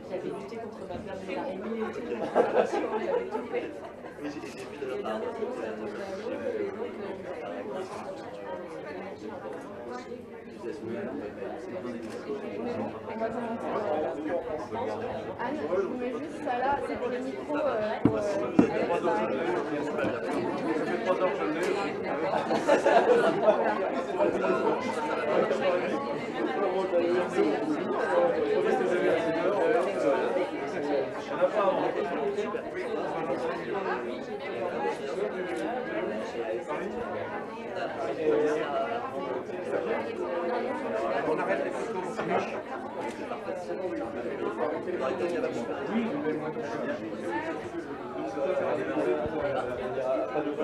J'avais lutté contre ma peur de l'araignée et tout. J'avais tout fait. Et dernier jour, ça nous a allé, et donc, Anne, je vous mets juste ça là, c'est pour le micro.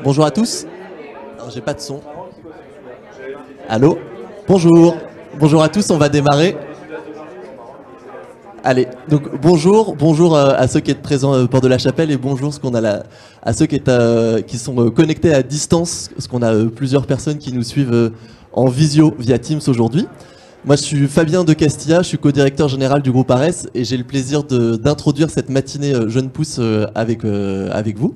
Bonjour à tous. Alors, j'ai pas de son. Allô? Bonjour. Bonjour à tous, on va démarrer. Allez, donc bonjour à ceux qui êtes présents Porte de la Chapelle et bonjour à ceux qui sont connectés à distance, parce qu'on a plusieurs personnes qui nous suivent en visio via Teams aujourd'hui. Moi je suis Fabien de Castilla, je suis co-directeur général du groupe Ares et j'ai le plaisir d'introduire cette matinée Jeune Pousse avec vous.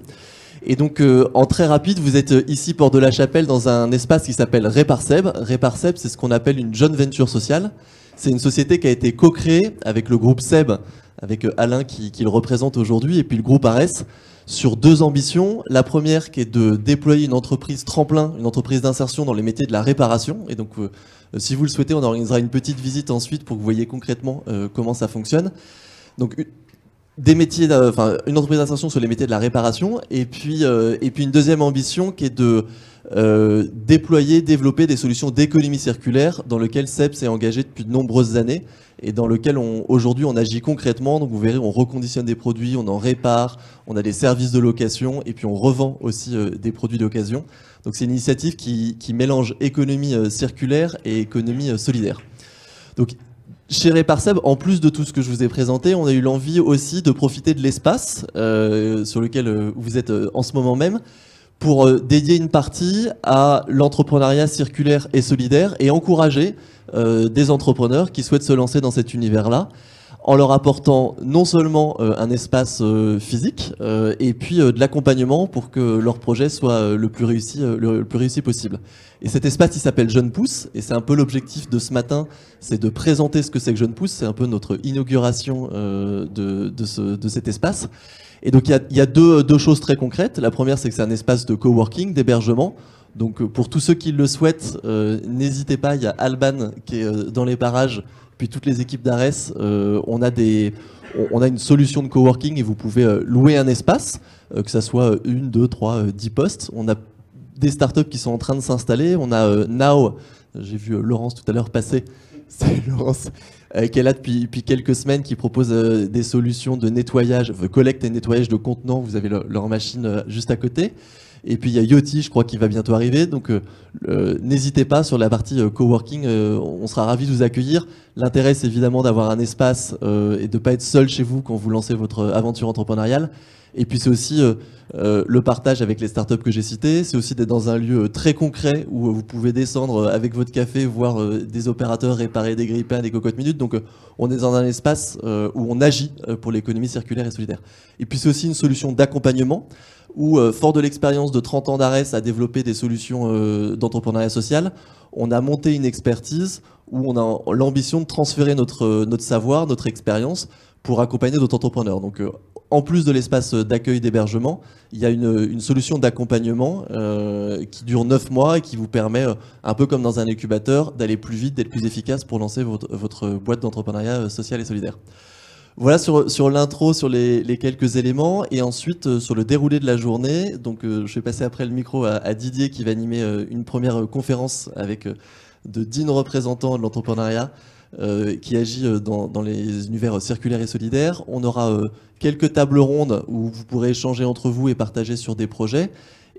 Et donc en très rapide, vous êtes ici Porte de la Chapelle dans un espace qui s'appelle Réparseb. Réparseb, c'est ce qu'on appelle une joint venture sociale. C'est une société qui a été co-créée avec le groupe SEB, avec Alain qui le représente aujourd'hui, et puis le groupe Ares, sur deux ambitions. La première qui est de déployer une entreprise tremplin, une entreprise d'insertion dans les métiers de la réparation. Et donc, si vous le souhaitez, on organisera une petite visite ensuite pour que vous voyez concrètement comment ça fonctionne. Donc, une entreprise d'insertion sur les métiers de la réparation, et puis une deuxième ambition qui est de développer des solutions d'économie circulaire dans lequel SEB s'est engagé depuis de nombreuses années et dans lequel aujourd'hui on agit concrètement. Donc vous verrez, on reconditionne des produits, on en répare, on a des services de location et puis on revend aussi des produits d'occasion. Donc c'est une initiative qui mélange économie circulaire et économie solidaire. Donc chez Réparseb, en plus de tout ce que je vous ai présenté, on a eu l'envie aussi de profiter de l'espace sur lequel vous êtes en ce moment même pour dédier une partie à l'entrepreneuriat circulaire et solidaire et encourager des entrepreneurs qui souhaitent se lancer dans cet univers-là en leur apportant non seulement un espace physique et puis de l'accompagnement pour que leur projet soit le plus réussi possible. Et cet espace, il s'appelle Jeune Pousse et c'est un peu l'objectif de ce matin, c'est de présenter ce que c'est que Jeune Pousse. C'est un peu notre inauguration de cet espace. Et donc il y a deux choses très concrètes. La première, c'est que c'est un espace de coworking, d'hébergement. Donc pour tous ceux qui le souhaitent, n'hésitez pas, il y a Alban qui est dans les parages, puis toutes les équipes d'Ares. On a une solution de coworking et vous pouvez louer un espace, que ça soit 1, 2, 3, 10 postes. On a des startups qui sont en train de s'installer. On a Now, j'ai vu Laurence tout à l'heure passer, c'est Laurence, qui est là depuis quelques semaines, qui propose des solutions de nettoyage, collecte et nettoyage de contenants. Vous avez leur machine juste à côté. Et puis il y a Yoti, je crois, qui va bientôt arriver. Donc n'hésitez pas sur la partie coworking, on sera ravis de vous accueillir. L'intérêt, c'est évidemment d'avoir un espace et de ne pas être seul chez vous quand vous lancez votre aventure entrepreneuriale. Et puis c'est aussi le partage avec les startups que j'ai citées. C'est aussi d'être dans un lieu très concret où vous pouvez descendre avec votre café, voir des opérateurs réparer des grille-pains, des cocottes minutes. Donc on est dans un espace où on agit pour l'économie circulaire et solidaire. Et puis c'est aussi une solution d'accompagnement où, fort de l'expérience de 30 ans d'Ares à développer des solutions d'entrepreneuriat social, on a monté une expertise où on a l'ambition de transférer notre savoir, notre expérience pour accompagner d'autres entrepreneurs. Donc en plus de l'espace d'accueil d'hébergement, il y a une solution d'accompagnement qui dure 9 mois et qui vous permet, un peu comme dans un incubateur, d'aller plus vite, d'être plus efficace pour lancer votre boîte d'entrepreneuriat social et solidaire. Voilà sur l'intro, sur les quelques éléments, et ensuite sur le déroulé de la journée. Donc je vais passer après le micro à Didier qui va animer une première conférence avec de dignes représentants de l'entrepreneuriat qui agit dans les univers circulaires et solidaires. On aura quelques tables rondes où vous pourrez échanger entre vous et partager sur des projets.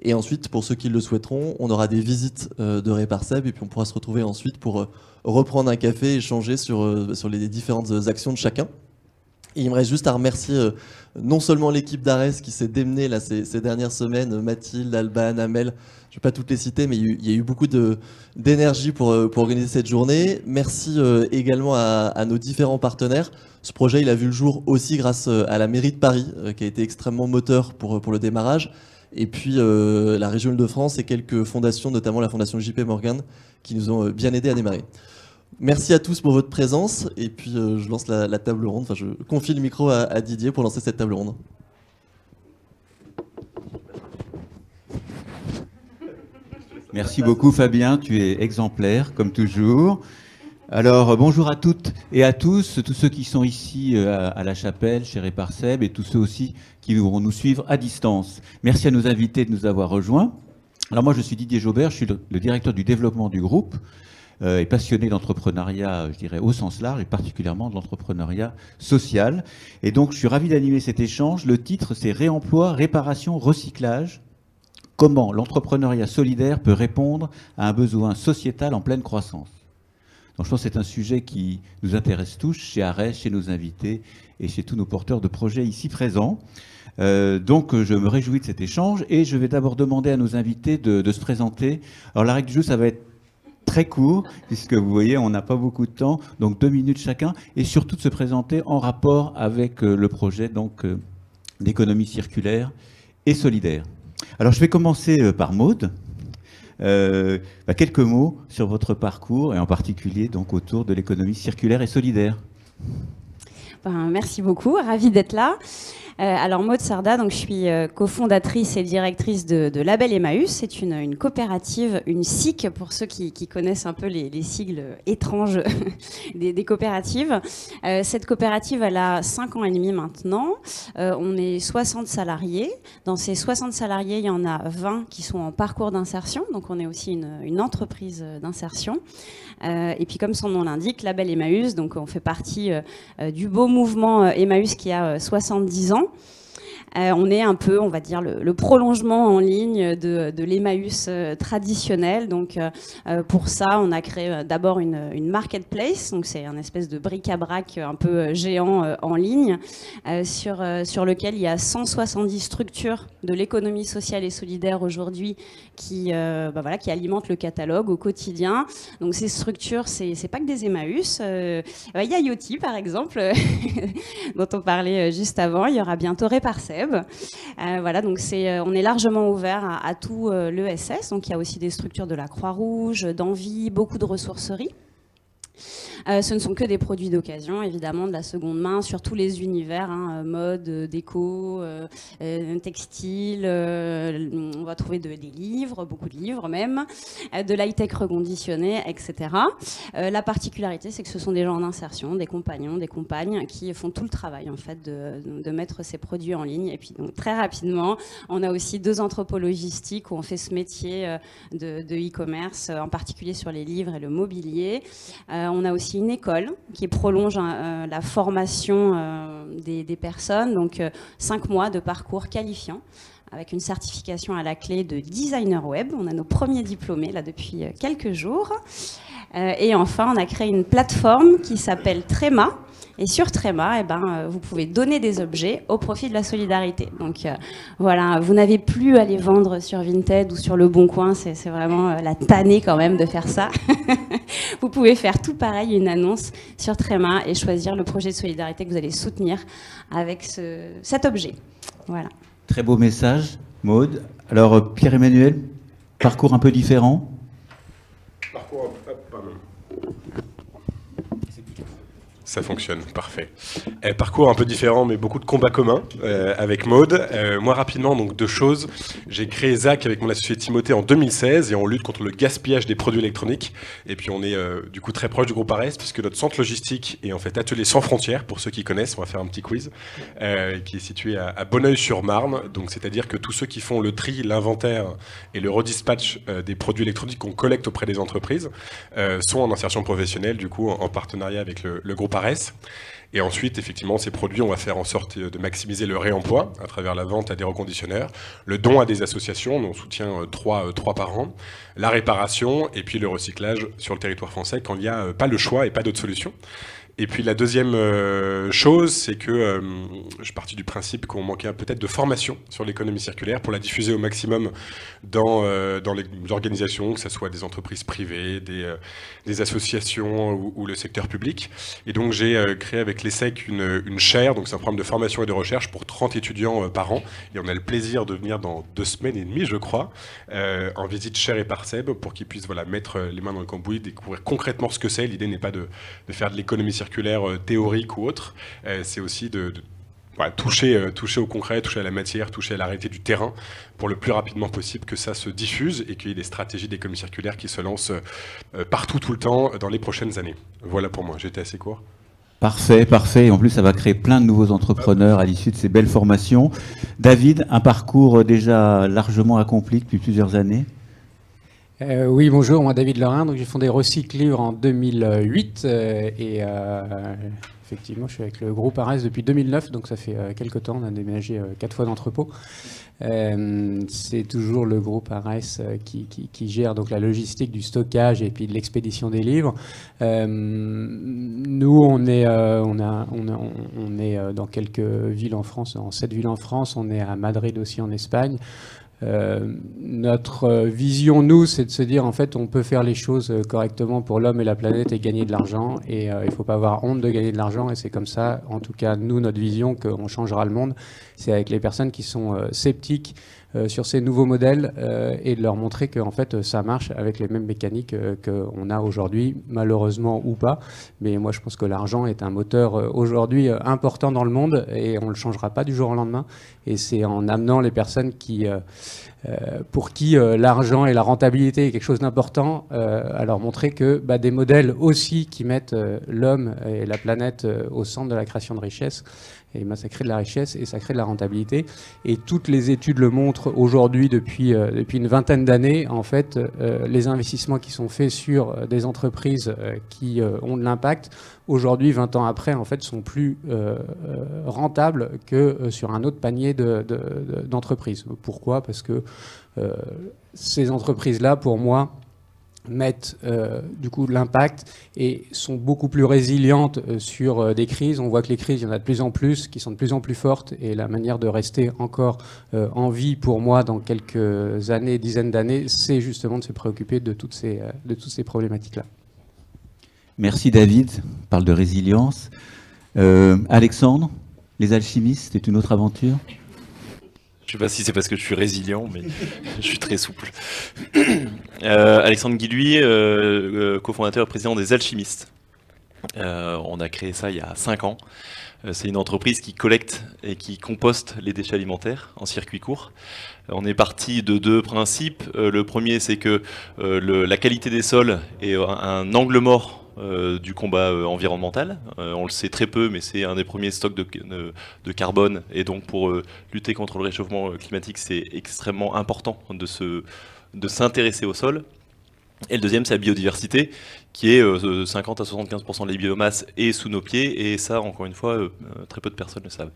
Et ensuite, pour ceux qui le souhaiteront, on aura des visites de Réparseb et puis on pourra se retrouver ensuite pour reprendre un café et échanger sur les différentes actions de chacun. Et il me reste juste à remercier non seulement l'équipe d'Ares qui s'est démenée là, ces dernières semaines, Mathilde, Alban, Amel, je ne vais pas toutes les citer, mais il y a eu beaucoup d'énergie pour organiser cette journée. Merci également à nos différents partenaires. Ce projet, il a vu le jour aussi grâce à la mairie de Paris, qui a été extrêmement moteur pour le démarrage. Et puis la région Île-de-France et quelques fondations, notamment la fondation JP Morgan, qui nous ont bien aidés à démarrer. Merci à tous pour votre présence. Et puis je lance la table ronde. Enfin, je confie le micro à Didier pour lancer cette table ronde. Merci beaucoup Fabien, tu es exemplaire comme toujours. Alors bonjour à toutes et à tous ceux qui sont ici à la chapelle, chez Réparseb, et tous ceux aussi qui vont nous suivre à distance. Merci à nos invités de nous avoir rejoints. Alors moi je suis Didier Jaubert, je suis le directeur du développement du groupe et passionné d'entrepreneuriat, je dirais au sens large, et particulièrement de l'entrepreneuriat social. Et donc je suis ravi d'animer cet échange. Le titre c'est Réemploi, réparation, recyclage. Comment l'entrepreneuriat solidaire peut répondre à un besoin sociétal en pleine croissance. Donc je pense que c'est un sujet qui nous intéresse tous, chez Ares, chez nos invités et chez tous nos porteurs de projets ici présents. Donc je me réjouis de cet échange et je vais d'abord demander à nos invités de se présenter. Alors la règle du jeu, ça va être très court, puisque vous voyez, on n'a pas beaucoup de temps, donc 2 minutes chacun, et surtout de se présenter en rapport avec le projet d'économie circulaire et solidaire. Alors je vais commencer par Maude. Quelques mots sur votre parcours et en particulier donc autour de l'économie circulaire et solidaire. Merci beaucoup, ravie d'être là. Alors Maude Sarda, donc je suis cofondatrice et directrice de Label Emmaüs. C'est une coopérative, une SIC pour ceux qui connaissent un peu les sigles étranges des coopératives. Cette coopérative, elle a 5 ans et demi maintenant. On est 60 salariés. Dans ces 60 salariés, il y en a 20 qui sont en parcours d'insertion. Donc on est aussi une entreprise d'insertion. Et puis comme son nom l'indique, Label Emmaüs, donc on fait partie du beau mouvement Emmaüs qui a 70 ans. On est un peu, on va dire, le prolongement en ligne de l'Emmaüs traditionnel. Donc, pour ça, on a créé d'abord une marketplace. Donc, c'est un espèce de bric-à-brac un peu géant en ligne sur lequel il y a 170 structures de l'économie sociale et solidaire aujourd'hui qui alimentent le catalogue au quotidien. Donc, ces structures, c'est pas que des Emmaüs. Il y a Yoti, par exemple, dont on parlait juste avant. Il y aura bientôt Réparseb. Voilà, donc on est largement ouvert à tout l'ESS. Donc il y a aussi des structures de la Croix-Rouge, d'Envie, beaucoup de ressourceries. Ce ne sont que des produits d'occasion, évidemment, de la seconde main, sur tous les univers, mode, déco, textile. On va trouver des livres, beaucoup de livres même, de l'high-tech reconditionné, etc. La particularité, c'est que ce sont des gens en insertion, des compagnons, des compagnes, qui font tout le travail, en fait, de mettre ces produits en ligne. Et puis, donc, très rapidement, on a aussi 2 entrepôts logistiques où on fait ce métier de e-commerce, en particulier sur les livres et le mobilier. On a aussi une école qui prolonge la formation des personnes, donc 5 mois de parcours qualifiant avec une certification à la clé de designer web. On a nos premiers diplômés là depuis quelques jours. Et enfin, on a créé une plateforme qui s'appelle Tréma. Et sur Tréma, vous pouvez donner des objets au profit de la solidarité. Donc voilà, vous n'avez plus à les vendre sur Vinted ou sur Le Bon Coin. C'est vraiment la tannée quand même de faire ça. Vous pouvez faire tout pareil, une annonce sur Tréma et choisir le projet de solidarité que vous allez soutenir avec cet objet. Voilà. Très beau message, Maude. Alors Pierre-Emmanuel, parcours un peu différent. Ça fonctionne, parfait. Parcours un peu différent, mais beaucoup de combats communs avec Maud. Moi, rapidement, donc 2 choses. J'ai créé ZAC avec mon associé Timothée en 2016 et on lutte contre le gaspillage des produits électroniques. Et puis on est du coup très proche du groupe Arès, puisque notre centre logistique est en fait Atelier Sans Frontières, pour ceux qui connaissent, on va faire un petit quiz, qui est situé à Bonneuil-sur-Marne. Donc c'est-à-dire que tous ceux qui font le tri, l'inventaire et le redispatch des produits électroniques qu'on collecte auprès des entreprises sont en insertion professionnelle, du coup en partenariat avec le groupe Arès. Et ensuite, effectivement, ces produits, on va faire en sorte de maximiser le réemploi à travers la vente à des reconditionneurs, le don à des associations, on soutient 3 par an, la réparation et puis le recyclage sur le territoire français quand il n'y a pas le choix et pas d'autre solution. Et puis la deuxième chose, c'est que je suis parti du principe qu'on manquait peut-être de formation sur l'économie circulaire pour la diffuser au maximum dans les organisations, que ce soit des entreprises privées, des associations ou le secteur public. Et donc j'ai créé avec l'ESSEC une chaire, donc c'est un programme de formation et de recherche pour 30 étudiants par an. Et on a le plaisir de venir dans 2 semaines et demie, je crois, en visite Cher et Parseb pour qu'ils puissent mettre les mains dans le cambouis, découvrir concrètement ce que c'est. L'idée n'est pas de faire de l'économie circulaire théorique ou autre, c'est aussi de toucher au concret, toucher à la matière, toucher à la réalité du terrain pour le plus rapidement possible que ça se diffuse et qu'il y ait des stratégies d'économie circulaire qui se lancent partout, tout le temps, dans les prochaines années. Voilà pour moi, j'étais assez court. Parfait, parfait. En plus, ça va créer plein de nouveaux entrepreneurs à l'issue de ces belles formations. David, un parcours déjà largement accompli depuis plusieurs années. Oui, bonjour, moi David Lorrain, donc j'ai fondé Recyclure en 2008 effectivement je suis avec le groupe Arès depuis 2009, donc ça fait quelques temps, on a déménagé 4 fois d'entrepôt. C'est toujours le groupe Arès qui gère donc la logistique du stockage et puis de l'expédition des livres. Nous, on est dans quelques villes en France, en 7 villes en France, on est à Madrid aussi en Espagne. Notre vision, nous, c'est de se dire, en fait, on peut faire les choses correctement pour l'homme et la planète et gagner de l'argent. Et il ne faut pas avoir honte de gagner de l'argent. Et c'est comme ça, en tout cas, nous, notre vision, qu'on changera le monde. C'est avec les personnes qui sont sceptiques sur ces nouveaux modèles et de leur montrer que en fait, ça marche avec les mêmes mécaniques qu'on a aujourd'hui, malheureusement ou pas. Mais moi, je pense que l'argent est un moteur aujourd'hui important dans le monde et on ne le changera pas du jour au lendemain. Et c'est en amenant les personnes pour qui l'argent et la rentabilité est quelque chose d'important, à leur montrer que des modèles aussi qui mettent l'homme et la planète au centre de la création de richesse, et ça crée de la richesse et ça crée de la rentabilité. Et toutes les études le montrent aujourd'hui depuis une vingtaine d'années. En fait, les investissements qui sont faits sur des entreprises qui ont de l'impact, aujourd'hui, 20 ans après, en fait, sont plus rentables que sur un autre panier d'entreprises. Pourquoi ? Parce que ces entreprises-là, pour moi, mettent du coup de l'impact et sont beaucoup plus résilientes sur des crises. On voit que les crises, il y en a de plus en plus, qui sont de plus en plus fortes, et la manière de rester encore en vie pour moi dans quelques années, dizaines d'années, c'est justement de se préoccuper de toutes ces problématiques-là. Merci David, on parle de résilience. Alexandre, les alchimistes, c'est une autre aventure ? Je ne sais pas si c'est parce que je suis résilient, mais je suis très souple. Alexandre Guilhuy, cofondateur et président des Alchimistes. On a créé ça il y a 5 ans. C'est une entreprise qui collecte et qui composte les déchets alimentaires en circuit court. On est parti de 2 principes. Le premier, c'est que la qualité des sols est un angle mort du combat environnemental. On le sait très peu, mais c'est un des premiers stocks de carbone, et donc pour lutter contre le réchauffement climatique, c'est extrêmement important de s'intéresser au sol. Et le deuxième, c'est la biodiversité, qui est 50 à 75% de la biomasse est sous nos pieds, et ça, encore une fois, très peu de personnes le savent.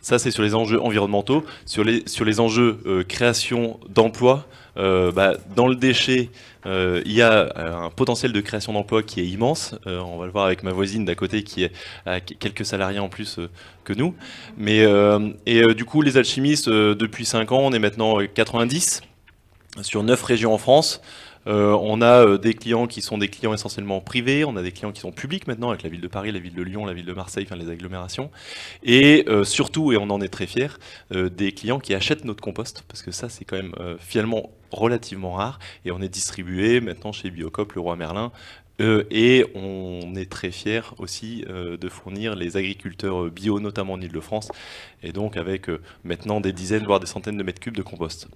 Ça, c'est sur les enjeux environnementaux. Sur les enjeux création d'emplois, dans le déchet, il y a un potentiel de création d'emplois qui est immense. On va le voir avec ma voisine d'à côté qui a quelques salariés en plus que nous. Du coup, les alchimistes, depuis 5 ans, on est maintenant 90 sur 9 régions en France. On a des clients qui sont des clients essentiellement privés, on a des clients qui sont publics maintenant, avec la ville de Paris, la ville de Lyon, la ville de Marseille, enfin les agglomérations, et surtout, et on en est très fiers, des clients qui achètent notre compost, parce que ça c'est quand même finalement relativement rare, et on est distribué maintenant chez Biocoop, Leroy Merlin, Et on est très fiers aussi de fournir les agriculteurs bio, notamment en Ile-de-France, et donc avec maintenant des dizaines, voire des centaines de mètres cubes de compost.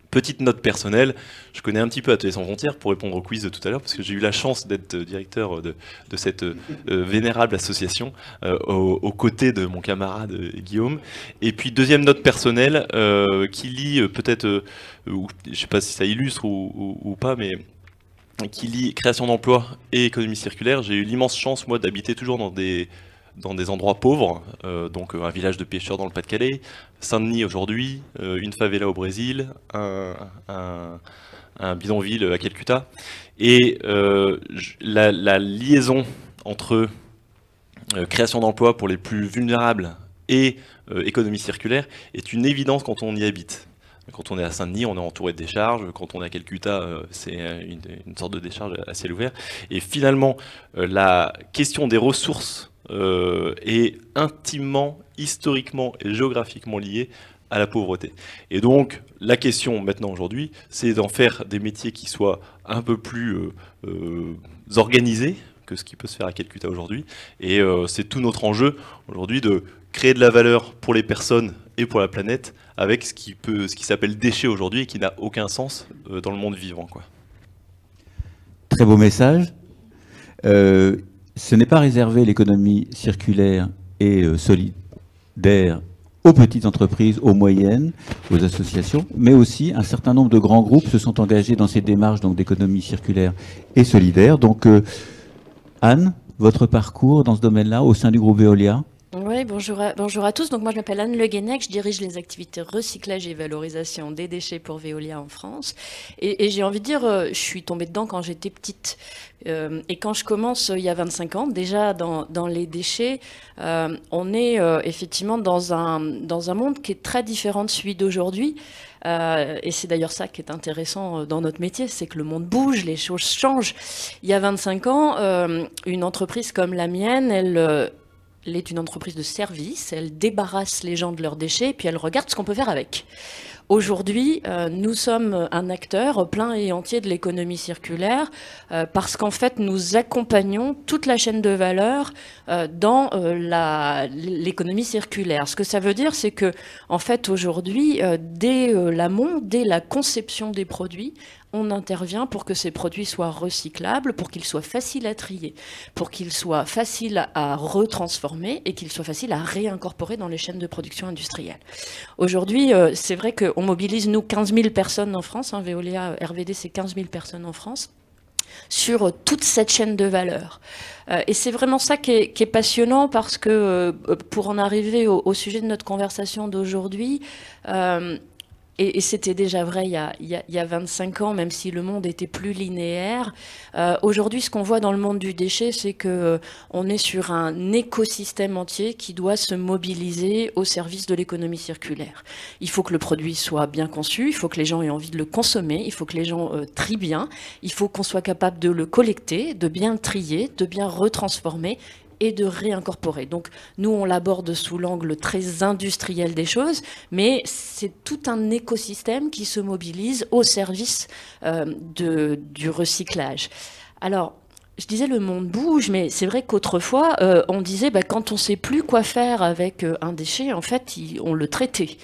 Petite note personnelle, je connais un petit peu Ateliers sans frontières pour répondre au quiz de tout à l'heure, parce que j'ai eu la chance d'être directeur de cette vénérable association aux côtés de mon camarade Guillaume. Et puis deuxième note personnelle, qui lie peut-être, je ne sais pas si ça illustre ou pas, mais qui lie création d'emplois et économie circulaire. J'ai eu l'immense chance, moi, d'habiter toujours dans des endroits pauvres, donc un village de pêcheurs dans le Pas-de-Calais, Saint-Denis aujourd'hui, une favela au Brésil, un bidonville à Calcutta. Et la liaison entre création d'emplois pour les plus vulnérables et économie circulaire est une évidence quand on y habite. Quand on est à Saint-Denis, on est entouré de décharges. Quand on est à Calcutta, c'est une sorte de décharge à ciel ouvert. Et finalement, la question des ressources est intimement, historiquement et géographiquement liée à la pauvreté. Et donc, la question maintenant aujourd'hui, c'est d'en faire des métiers qui soient un peu plus organisés que ce qui peut se faire à Calcutta aujourd'hui. Et c'est tout notre enjeu aujourd'hui de créer de la valeur pour les personnes et pour la planète avec ce qui s'appelle déchets aujourd'hui et qui n'a aucun sens dans le monde vivant, quoi. Très beau message. Ce n'est pas réservé l'économie circulaire et solidaire aux petites entreprises, aux moyennes, aux associations, mais aussi un certain nombre de grands groupes se sont engagés dans ces démarches d'économie circulaire et solidaire. Donc, Anne, votre parcours dans ce domaine-là au sein du groupe Veolia? Oui, bonjour à tous. Donc moi je m'appelle Anne Le Guenec, je dirige les activités recyclage et valorisation des déchets pour Veolia en France. Et j'ai envie de dire, je suis tombée dedans quand j'étais petite. Et quand je commence il y a 25 ans, déjà dans les déchets, on est effectivement dans un monde qui est très différent de celui d'aujourd'hui. Et c'est d'ailleurs ça qui est intéressant dans notre métier, c'est que le monde bouge, les choses changent. Il y a 25 ans, une entreprise comme la mienne, elle est une entreprise de service, elle débarrasse les gens de leurs déchets et puis elle regarde ce qu'on peut faire avec. Aujourd'hui, nous sommes un acteur plein et entier de l'économie circulaire parce qu'en fait, nous accompagnons toute la chaîne de valeur dans l'économie circulaire. Ce que ça veut dire, c'est que en fait, aujourd'hui, dès l'amont, dès la conception des produits, on intervient pour que ces produits soient recyclables, pour qu'ils soient faciles à trier, pour qu'ils soient faciles à retransformer et qu'ils soient faciles à réincorporer dans les chaînes de production industrielle. Aujourd'hui, c'est vrai qu'on mobilise, nous, 15 000 personnes en France, hein, Veolia RVD, c'est 15 000 personnes en France, sur toute cette chaîne de valeur. Et c'est vraiment ça qui est passionnant parce que, pour en arriver au sujet de notre conversation d'aujourd'hui, et c'était déjà vrai il y a 25 ans, même si le monde était plus linéaire. Aujourd'hui, ce qu'on voit dans le monde du déchet, c'est qu'on est sur un écosystème entier qui doit se mobiliser au service de l'économie circulaire. Il faut que le produit soit bien conçu, il faut que les gens aient envie de le consommer, il faut que les gens trient bien, il faut qu'on soit capable de le collecter, de bien le trier, de bien retransformer et de réincorporer. Donc nous, on l'aborde sous l'angle très industriel des choses, mais c'est tout un écosystème qui se mobilise au service du recyclage. Alors, je disais le monde bouge, mais c'est vrai qu'autrefois, on disait quand on ne sait plus quoi faire avec un déchet, en fait, on le traitait.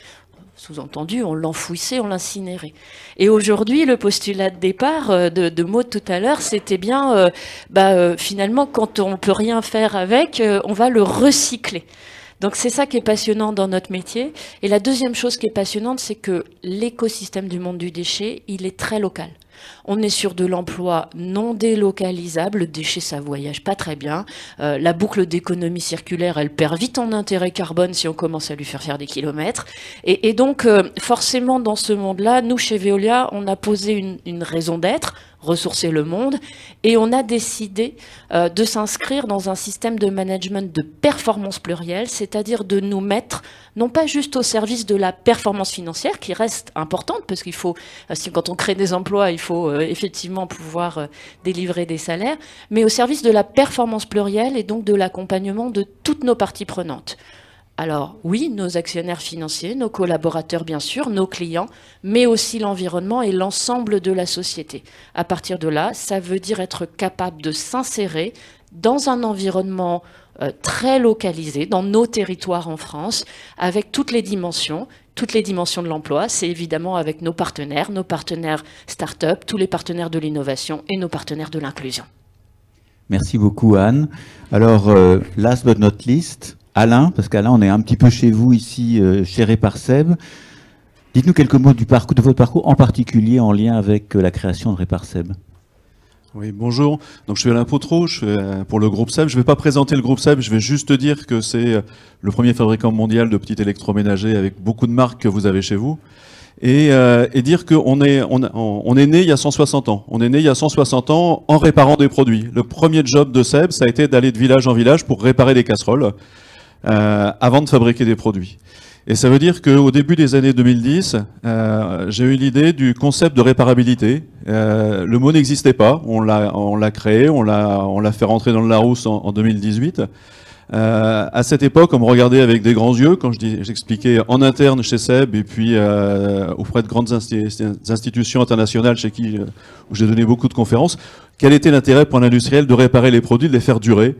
Sous-entendu, on l'enfouissait, on l'incinérait. Et aujourd'hui, le postulat de départ de Maud tout à l'heure, c'était bien, finalement, quand on ne peut rien faire avec, on va le recycler. Donc c'est ça qui est passionnant dans notre métier. Et la deuxième chose qui est passionnante, c'est que l'écosystème du monde du déchet, il est très local. On est sur de l'emploi non délocalisable. Le déchet, ça voyage pas très bien. La boucle d'économie circulaire, elle perd vite en intérêt carbone si on commence à lui faire des kilomètres. Et donc, forcément, dans ce monde-là, nous, chez Veolia, on a posé une raison d'être, ressourcer le monde, et on a décidé de s'inscrire dans un système de management de performance plurielle, c'est-à-dire de nous mettre, non pas juste au service de la performance financière, qui reste importante, parce qu'il faut, quand on crée des emplois, il faut effectivement pouvoir délivrer des salaires, mais au service de la performance plurielle et donc de l'accompagnement de toutes nos parties prenantes. Alors oui, nos actionnaires financiers, nos collaborateurs bien sûr, nos clients, mais aussi l'environnement et l'ensemble de la société. À partir de là, ça veut dire être capable de s'insérer dans un environnement très localisé, dans nos territoires en France, avec toutes les dimensions de l'emploi. C'est évidemment avec nos partenaires start-up, tous les partenaires de l'innovation et nos partenaires de l'inclusion. Merci beaucoup Anne. Alors, last but not least, Alain, parce qu'Alain, on est un petit peu chez vous ici, chez Réparseb. Dites-nous quelques mots de votre parcours, en particulier en lien avec la création de Réparseb. Oui, bonjour. Donc, je suis Alain Potreau, je suis pour le groupe SEB. Je ne vais pas présenter le groupe SEB, je vais juste dire que c'est le premier fabricant mondial de petits électroménagers avec beaucoup de marques que vous avez chez vous. Et dire qu'on est né il y a 160 ans. On est né il y a 160 ans en réparant des produits. Le premier job de SEB, ça a été d'aller de village en village pour réparer des casseroles avant de fabriquer des produits. Et ça veut dire qu'au début des années 2010, j'ai eu l'idée du concept de réparabilité. Le mot n'existait pas, on l'a créé, on l'a fait rentrer dans le Larousse en 2018. À cette époque, on me regardait avec des grands yeux quand j'expliquais en interne chez SEB et puis auprès de grandes institutions internationales chez qui où j'ai donné beaucoup de conférences, quel était l'intérêt pour un industriel de réparer les produits, de les faire durer.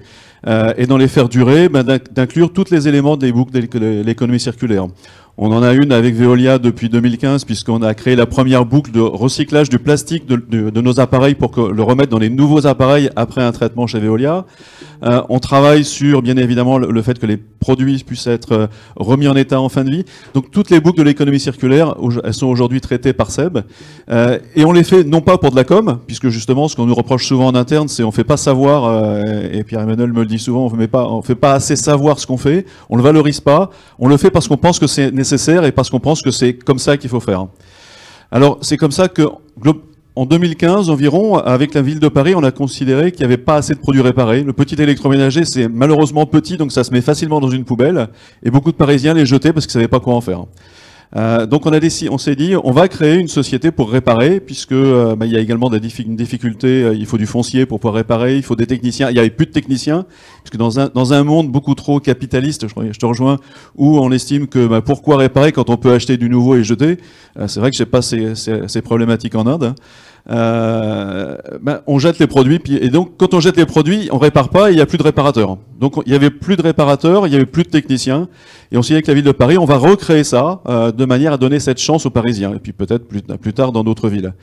Et dans les faire durer, d'inclure tous les éléments des boucles de l'économie circulaire. On en a une avec Veolia depuis 2015, puisqu'on a créé la première boucle de recyclage du plastique de nos appareils pour le remettre dans les nouveaux appareils après un traitement chez Veolia. On travaille sur, bien évidemment, le fait que les produits puissent être remis en état en fin de vie. Donc toutes les boucles de l'économie circulaire, elles sont aujourd'hui traitées par SEB. Et on les fait non pas pour de la com, puisque justement, ce qu'on nous reproche souvent en interne, c'est on fait pas savoir, et Pierre-Emmanuel me le dit souvent, on fait pas assez savoir ce qu'on fait, on le valorise pas, on le fait parce qu'on pense que c'est nécessaire et parce qu'on pense que c'est comme ça qu'il faut faire. Alors, c'est comme ça que, en 2015 environ, avec la ville de Paris, on a considéré qu'il n'y avait pas assez de produits réparés. Le petit électroménager, c'est malheureusement petit, donc ça se met facilement dans une poubelle, et beaucoup de Parisiens les jetaient parce qu'ils ne savaient pas quoi en faire. Donc on s'est dit, on va créer une société pour réparer, puisque il y a également une difficulté, il faut du foncier pour pouvoir réparer, il faut des techniciens, il n'y avait plus de techniciens, puisque dans un monde beaucoup trop capitaliste, je te rejoins, où on estime que pourquoi réparer quand on peut acheter du nouveau et jeter, c'est vrai que je sais pas ces problématiques en Inde, on jette les produits, et donc quand on jette les produits, on répare pas et il n'y a plus de réparateurs. Donc il y avait plus de réparateurs, il y avait plus de techniciens, et on s'est dit avec la ville de Paris, on va recréer ça de manière à donner cette chance aux Parisiens, et puis peut-être plus tard dans d'autres villes.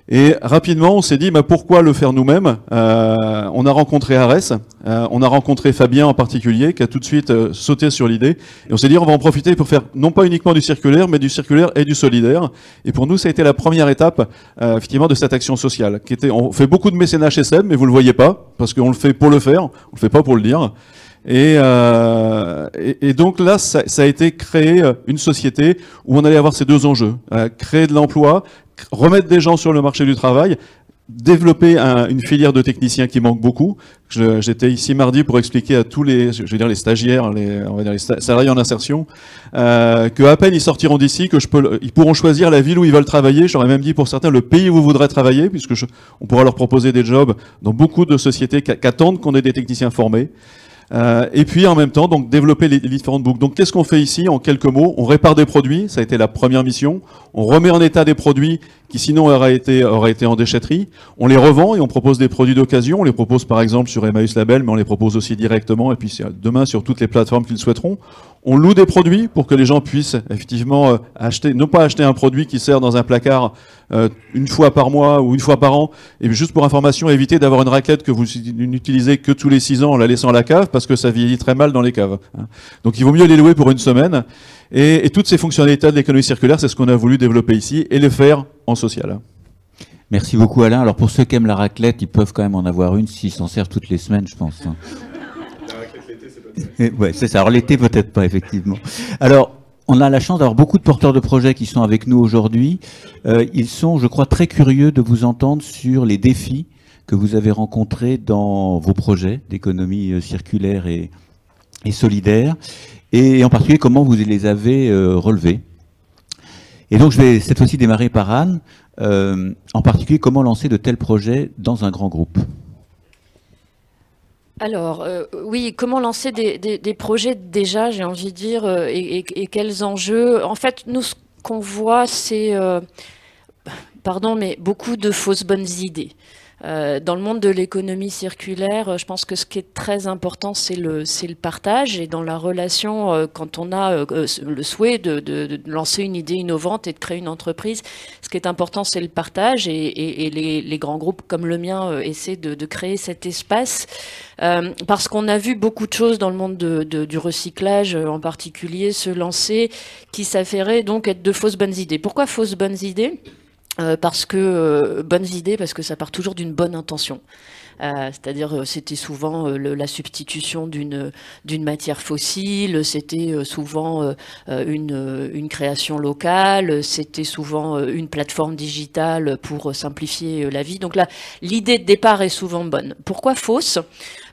Et rapidement, on s'est dit, pourquoi le faire nous-mêmes? On a rencontré Arès, on a rencontré Fabien en particulier, qui a tout de suite sauté sur l'idée. Et on s'est dit, on va en profiter pour faire non pas uniquement du circulaire, mais du circulaire et du solidaire. Et pour nous, ça a été la première étape, effectivement, de cette action sociale. On fait beaucoup de mécénat chez SEB, mais vous le voyez pas, parce qu'on le fait pour le faire, on le fait pas pour le dire. Et donc là, ça a été créer une société où on allait avoir ces deux enjeux. Créer de l'emploi, remettre des gens sur le marché du travail, développer une filière de techniciens qui manque beaucoup. J'étais ici mardi pour expliquer à tous les stagiaires, les salariés en insertion, qu'à peine ils sortiront d'ici, ils pourront choisir la ville où ils veulent travailler. J'aurais même dit pour certains le pays où vous voudrez travailler, puisque on pourra leur proposer des jobs dans beaucoup de sociétés qui attendent qu'on ait des techniciens formés. Et puis en même temps, donc développer les différentes boucles. Donc qu'est-ce qu'on fait ici en quelques mots? On répare des produits, ça a été la première mission. On remet en état des produits qui sinon auraient été en déchetterie. On les revend et on propose des produits d'occasion. On les propose par exemple sur Emmaüs Label, mais on les propose aussi directement et puis demain sur toutes les plateformes qu'ils souhaiteront. On loue des produits pour que les gens puissent effectivement ne pas acheter un produit qui sert dans un placard une fois par mois ou une fois par an. Et juste pour information, éviter d'avoir une raclette que vous n'utilisez que tous les 6 ans en la laissant à la cave parce que ça vieillit très mal dans les caves. Donc il vaut mieux les louer pour une semaine. Et toutes ces fonctionnalités de l'économie circulaire, c'est ce qu'on a voulu développer ici et les faire en social. Merci beaucoup Alain. Alors pour ceux qui aiment la raclette, ils peuvent quand même en avoir une s'ils s'en servent toutes les semaines, je pense. La raclette l'été, c'est pas ouais, c'est ça. Alors l'été, peut-être pas, effectivement. Alors, on a la chance d'avoir beaucoup de porteurs de projets qui sont avec nous aujourd'hui. Ils sont, je crois, très curieux de vous entendre sur les défis que vous avez rencontrés dans vos projets d'économie circulaire et solidaire, et en particulier comment vous les avez relevés. Et donc, je vais cette fois-ci démarrer par Anne. En particulier, comment lancer de tels projets dans un grand groupe? Alors, oui, comment lancer des projets déjà, j'ai envie de dire, et quels enjeux? En fait, nous, ce qu'on voit, c'est, pardon, mais beaucoup de fausses bonnes idées. Dans le monde de l'économie circulaire, je pense que ce qui est très important, c'est le partage. Et dans la relation, quand on a le souhait de lancer une idée innovante et de créer une entreprise, ce qui est important, c'est le partage. Et les grands groupes comme le mien essaient de créer cet espace. Parce qu'on a vu beaucoup de choses dans le monde du recyclage, en particulier, se lancer, qui s'avéraient donc être de fausses bonnes idées. Pourquoi fausses bonnes idées ? Parce que bonnes idées, parce que ça part toujours d'une bonne intention. C'est-à-dire, c'était souvent la substitution d'une matière fossile, c'était souvent une création locale, c'était souvent une plateforme digitale pour simplifier la vie. Donc là, l'idée de départ est souvent bonne. Pourquoi fausse ?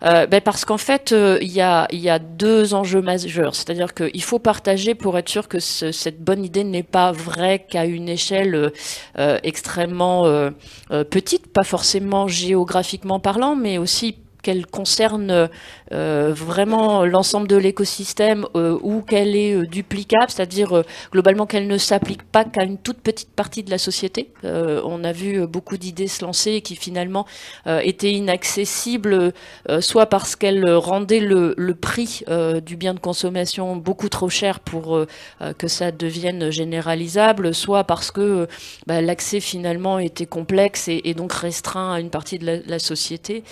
Parce qu'en fait, il y a deux enjeux majeurs. C'est-à-dire qu'il faut partager pour être sûr que cette bonne idée n'est pas vraie qu'à une échelle extrêmement petite, pas forcément géographiquement parlant, mais aussi qu'elle concerne vraiment l'ensemble de l'écosystème ou qu'elle est duplicable, c'est-à-dire globalement qu'elle ne s'applique pas qu'à une toute petite partie de la société. On a vu beaucoup d'idées se lancer qui finalement étaient inaccessibles, soit parce qu'elles rendaient le prix du bien de consommation beaucoup trop cher pour que ça devienne généralisable, soit parce que l'accès finalement était complexe et donc restreint à une partie de la société.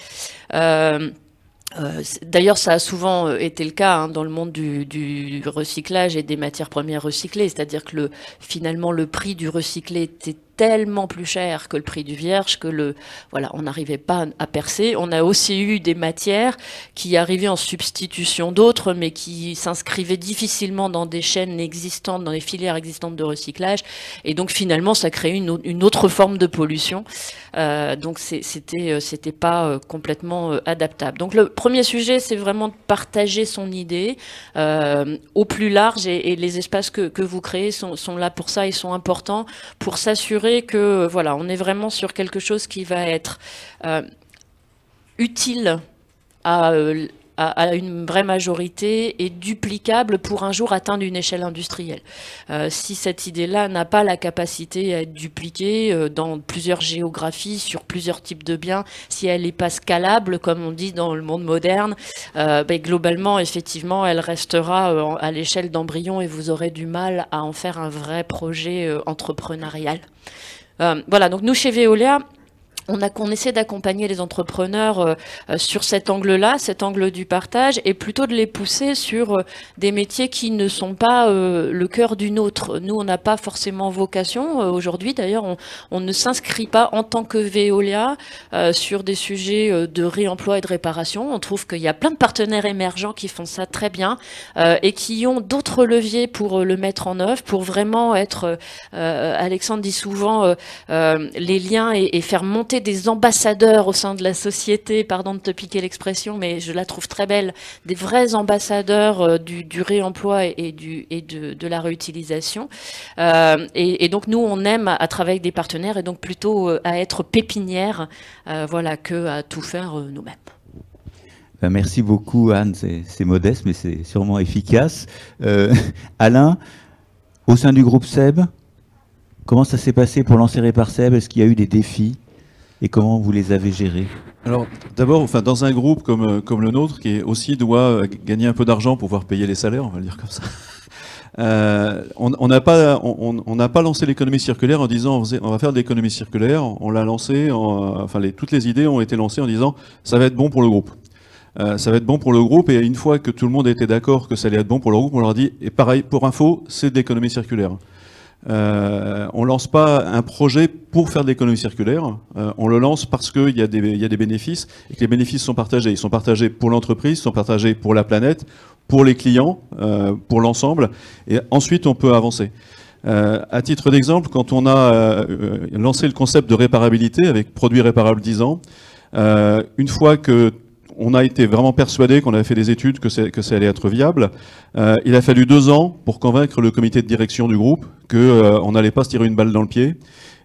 D'ailleurs, ça a souvent été le cas dans le monde du recyclage et des matières premières recyclées, c'est-à-dire que finalement le prix du recyclé était tellement plus cher que le prix du vierge que on n'arrivait pas à percer. On a aussi eu des matières qui arrivaient en substitution d'autres, mais qui s'inscrivaient difficilement dans des chaînes existantes, dans les filières existantes de recyclage, et donc finalement ça créait une autre forme de pollution. Donc c'était pas complètement adaptable. Donc le premier sujet, c'est vraiment de partager son idée au plus large, et les espaces que vous créez sont là pour ça, ils sont importants pour s'assurer que voilà, on est vraiment sur quelque chose qui va être utile à une vraie majorité et duplicable pour un jour atteindre une échelle industrielle. Si cette idée-là n'a pas la capacité à être dupliquée dans plusieurs géographies, sur plusieurs types de biens, si elle n'est pas scalable, comme on dit dans le monde moderne, globalement, effectivement, elle restera à l'échelle d'embryon et vous aurez du mal à en faire un vrai projet entrepreneurial. Voilà, donc nous, chez Veolia, on essaie d'accompagner les entrepreneurs sur cet angle-là, cet angle du partage, et plutôt de les pousser sur des métiers qui ne sont pas le cœur d'une autre. Nous, on n'a pas forcément vocation. Aujourd'hui, d'ailleurs, on ne s'inscrit pas en tant que Veolia sur des sujets de réemploi et de réparation. On trouve qu'il y a plein de partenaires émergents qui font ça très bien et qui ont d'autres leviers pour le mettre en œuvre, pour vraiment être, Alexandre dit souvent, les liens et faire monter des ambassadeurs au sein de la société, pardon de te piquer l'expression, mais je la trouve très belle, des vrais ambassadeurs du réemploi et de la réutilisation. Et donc nous, on aime à travailler avec des partenaires et donc plutôt à être pépinière, voilà, que à tout faire nous-mêmes. Merci beaucoup Anne, c'est modeste mais c'est sûrement efficace. Alain, au sein du groupe SEB, comment ça s'est passé pour lancer Réparseb? Est-ce qu'il y a eu des défis? Et comment vous les avez gérés? Alors, d'abord, dans un groupe comme le nôtre, qui aussi doit gagner un peu d'argent pour pouvoir payer les salaires, on va le dire comme ça, on n'a pas lancé l'économie circulaire en disant on va faire de l'économie circulaire. On l'a lancé, toutes les idées ont été lancées en disant ça va être bon pour le groupe. Ça va être bon pour le groupe, et une fois que tout le monde était d'accord que ça allait être bon pour le groupe, on leur a dit, et pareil, pour info, c'est de l'économie circulaire. On lance pas un projet pour faire de l'économie circulaire, on le lance parce qu'il y a des bénéfices et que les bénéfices sont partagés. Ils sont partagés pour l'entreprise, ils sont partagés pour la planète, pour les clients, pour l'ensemble, et ensuite on peut avancer. À titre d'exemple, quand on a lancé le concept de réparabilité avec produits réparables 10 ans, une fois que on a été vraiment persuadé, qu'on avait fait des études, que ça allait être viable. Il a fallu 2 ans pour convaincre le comité de direction du groupe qu'on n'allait pas se tirer une balle dans le pied.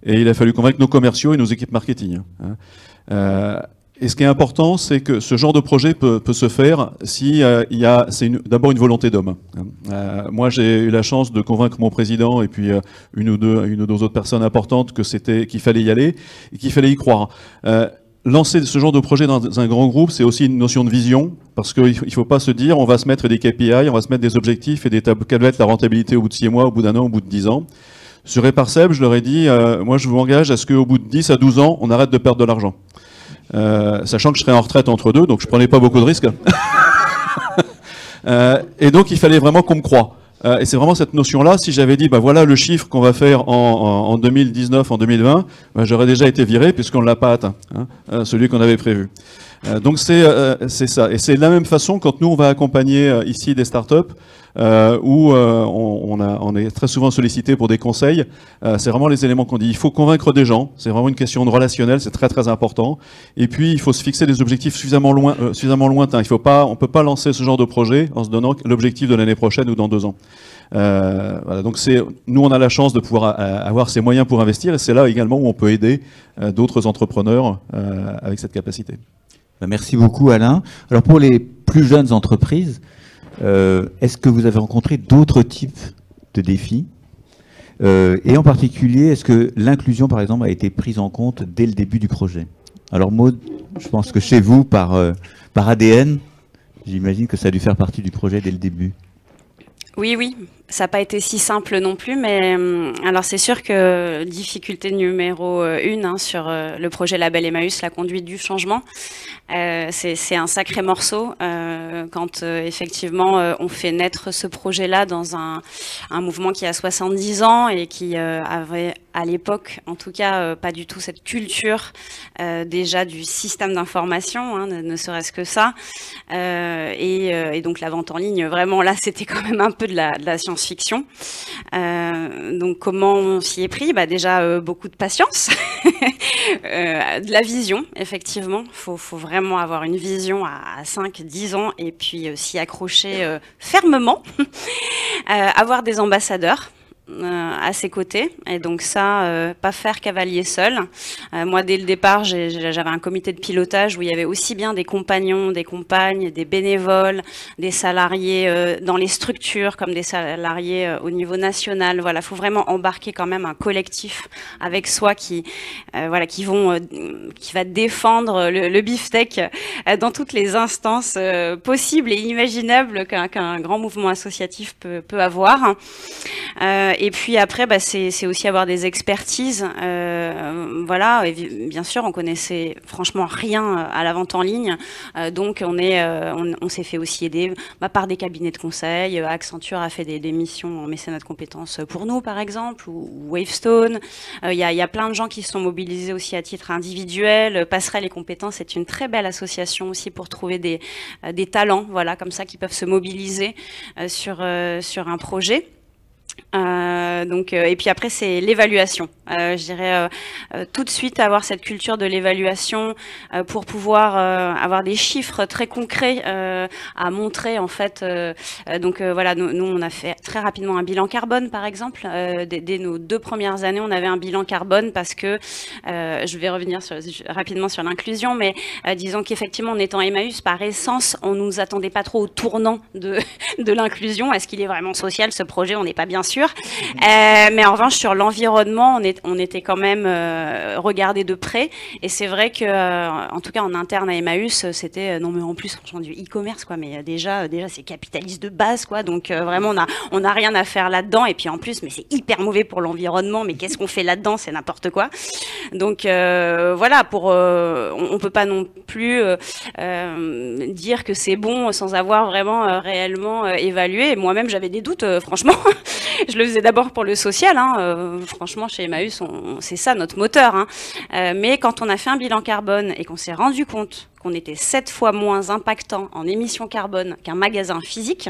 Et il a fallu convaincre nos commerciaux et nos équipes marketing. Et ce qui est important, c'est que ce genre de projet peut se faire si c'est d'abord une volonté d'homme. Moi, j'ai eu la chance de convaincre mon président et puis une ou deux autres personnes importantes qu'il fallait y aller et qu'il fallait y croire. Lancer ce genre de projet dans un grand groupe, c'est aussi une notion de vision, parce qu'il ne faut pas se dire on va se mettre des KPI, on va se mettre des objectifs et quelle va être la rentabilité au bout de 6 mois, au bout d'un an, au bout de 10 ans. Sur Eparseb, je leur ai dit, moi je vous engage à ce qu'au bout de 10 à 12 ans, on arrête de perdre de l'argent. Sachant que je serais en retraite entre deux, donc je prenais pas beaucoup de risques. Et donc il fallait vraiment qu'on me croie. Et c'est vraiment cette notion-là, si j'avais dit, bah voilà le chiffre qu'on va faire en 2019, en 2020, bah, j'aurais déjà été viré puisqu'on ne l'a pas atteint, hein, celui qu'on avait prévu. Donc c'est ça. Et c'est de la même façon quand nous on va accompagner ici des startups où on est très souvent sollicité pour des conseils. C'est vraiment les éléments qu'on dit. Il faut convaincre des gens. C'est vraiment une question de relationnel. C'est très très important. Et puis il faut se fixer des objectifs suffisamment lointains. On peut pas lancer ce genre de projet en se donnant l'objectif de l'année prochaine ou dans 2 ans. Voilà, donc nous on a la chance de pouvoir avoir ces moyens pour investir et c'est là également où on peut aider d'autres entrepreneurs avec cette capacité. Merci beaucoup Alain. Alors pour les plus jeunes entreprises, est-ce que vous avez rencontré d'autres types de défis et en particulier, est-ce que l'inclusion par exemple a été prise en compte dès le début du projet? Alors Maud, je pense que chez vous, par ADN, j'imagine que ça a dû faire partie du projet dès le début. Oui, ça n'a pas été si simple non plus, mais alors c'est sûr que difficulté numéro 1 sur le projet Label Emmaüs, la conduite du changement, c'est un sacré morceau quand effectivement on fait naître ce projet-là dans un mouvement qui a 70 ans et qui avait à l'époque, en tout cas, pas du tout cette culture déjà du système d'information, hein, ne serait-ce que ça. Et donc la vente en ligne, vraiment là, c'était quand même un peu de la science-fiction. Donc comment on s'y est pris? Déjà beaucoup de patience, de la vision, effectivement. Faut vraiment avoir une vision à 5-10 ans et puis s'y accrocher fermement. Avoir des ambassadeurs à ses côtés, et donc ça, pas faire cavalier seul. Moi, dès le départ, j'avais un comité de pilotage où il y avait aussi bien des compagnons, des compagnes, des bénévoles, des salariés dans les structures, comme des salariés au niveau national. Voilà, faut vraiment embarquer quand même un collectif avec soi qui va défendre le beefsteak dans toutes les instances possibles et inimaginables qu'un grand mouvement associatif peut avoir. Et puis après, c'est aussi avoir des expertises. Voilà, et bien sûr, on connaissait franchement rien à la vente en ligne, donc on s'est fait aussi aider par des cabinets de conseil. Accenture a fait des missions en mécénat de compétences pour nous, par exemple, ou Wavestone. Il y a plein de gens qui se sont mobilisés aussi à titre individuel. Passerelle et compétences est une très belle association aussi pour trouver des talents, voilà, comme ça, qui peuvent se mobiliser sur un projet. Et puis après c'est l'évaluation. Je dirais tout de suite avoir cette culture de l'évaluation pour pouvoir avoir des chiffres très concrets à montrer en fait. Voilà, nous on a fait très rapidement un bilan carbone par exemple. Dès nos 2 premières années, on avait un bilan carbone parce que je vais revenir rapidement sur l'inclusion, mais disons qu'effectivement en étant Emmaüs par essence, on nous attendait pas trop au tournant de l'inclusion. Est-ce qu'il est vraiment social ce projet? On n'est pas bien sûr. Mais en revanche, sur l'environnement, on était quand même regardé de près. Et c'est vrai que, en tout cas, en interne à Emmaüs, c'était non mais en plus franchement du e-commerce quoi. Mais déjà c'est capitaliste de base quoi. Donc vraiment on a rien à faire là-dedans. Et puis en plus, mais c'est hyper mauvais pour l'environnement. Mais qu'est-ce qu'on fait là-dedans? C'est n'importe quoi. Donc voilà, on peut pas non plus dire que c'est bon sans avoir vraiment réellement évalué. Moi-même, j'avais des doutes, franchement. Je le faisais d'abord pour le social, hein. Franchement, chez Emmaüs, c'est ça notre moteur. Hein. Mais quand on a fait un bilan carbone et qu'on s'est rendu compte qu'on était 7 fois moins impactant en émissions carbone qu'un magasin physique,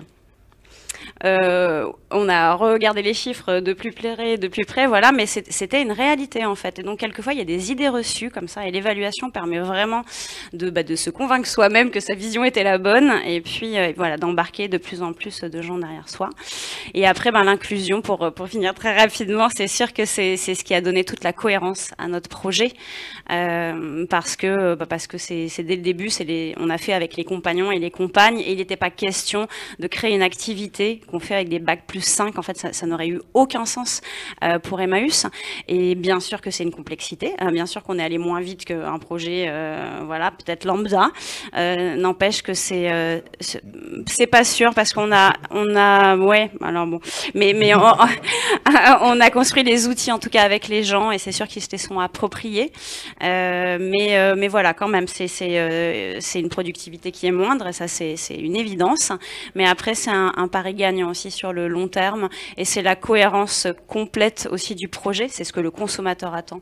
On a regardé les chiffres de plus près, voilà, mais c'était une réalité en fait. Et donc quelquefois il y a des idées reçues comme ça, et l'évaluation permet vraiment de se convaincre soi-même que sa vision était la bonne, et puis voilà, d'embarquer de plus en plus de gens derrière soi. Et après, l'inclusion, pour finir très rapidement, c'est sûr que c'est ce qui a donné toute la cohérence à notre projet, parce que c'est dès le début, on a fait avec les compagnons et les compagnes, et il n'était pas question de créer une activité qu'on fait avec des bacs +5. En fait, ça n'aurait eu aucun sens pour Emmaüs. Et bien sûr que c'est une complexité. Bien sûr qu'on est allé moins vite qu'un projet, voilà, peut-être lambda. N'empêche que c'est pas sûr, parce qu'on ouais, alors bon, mais on a construit les outils en tout cas avec les gens, et c'est sûr qu'ils se les sont appropriés. Mais voilà, quand même, c'est une productivité qui est moindre, et ça c'est une évidence. Mais après, c'est un pari gagnant aussi sur le long terme, et c'est la cohérence complète aussi du projet. C'est ce que le consommateur attend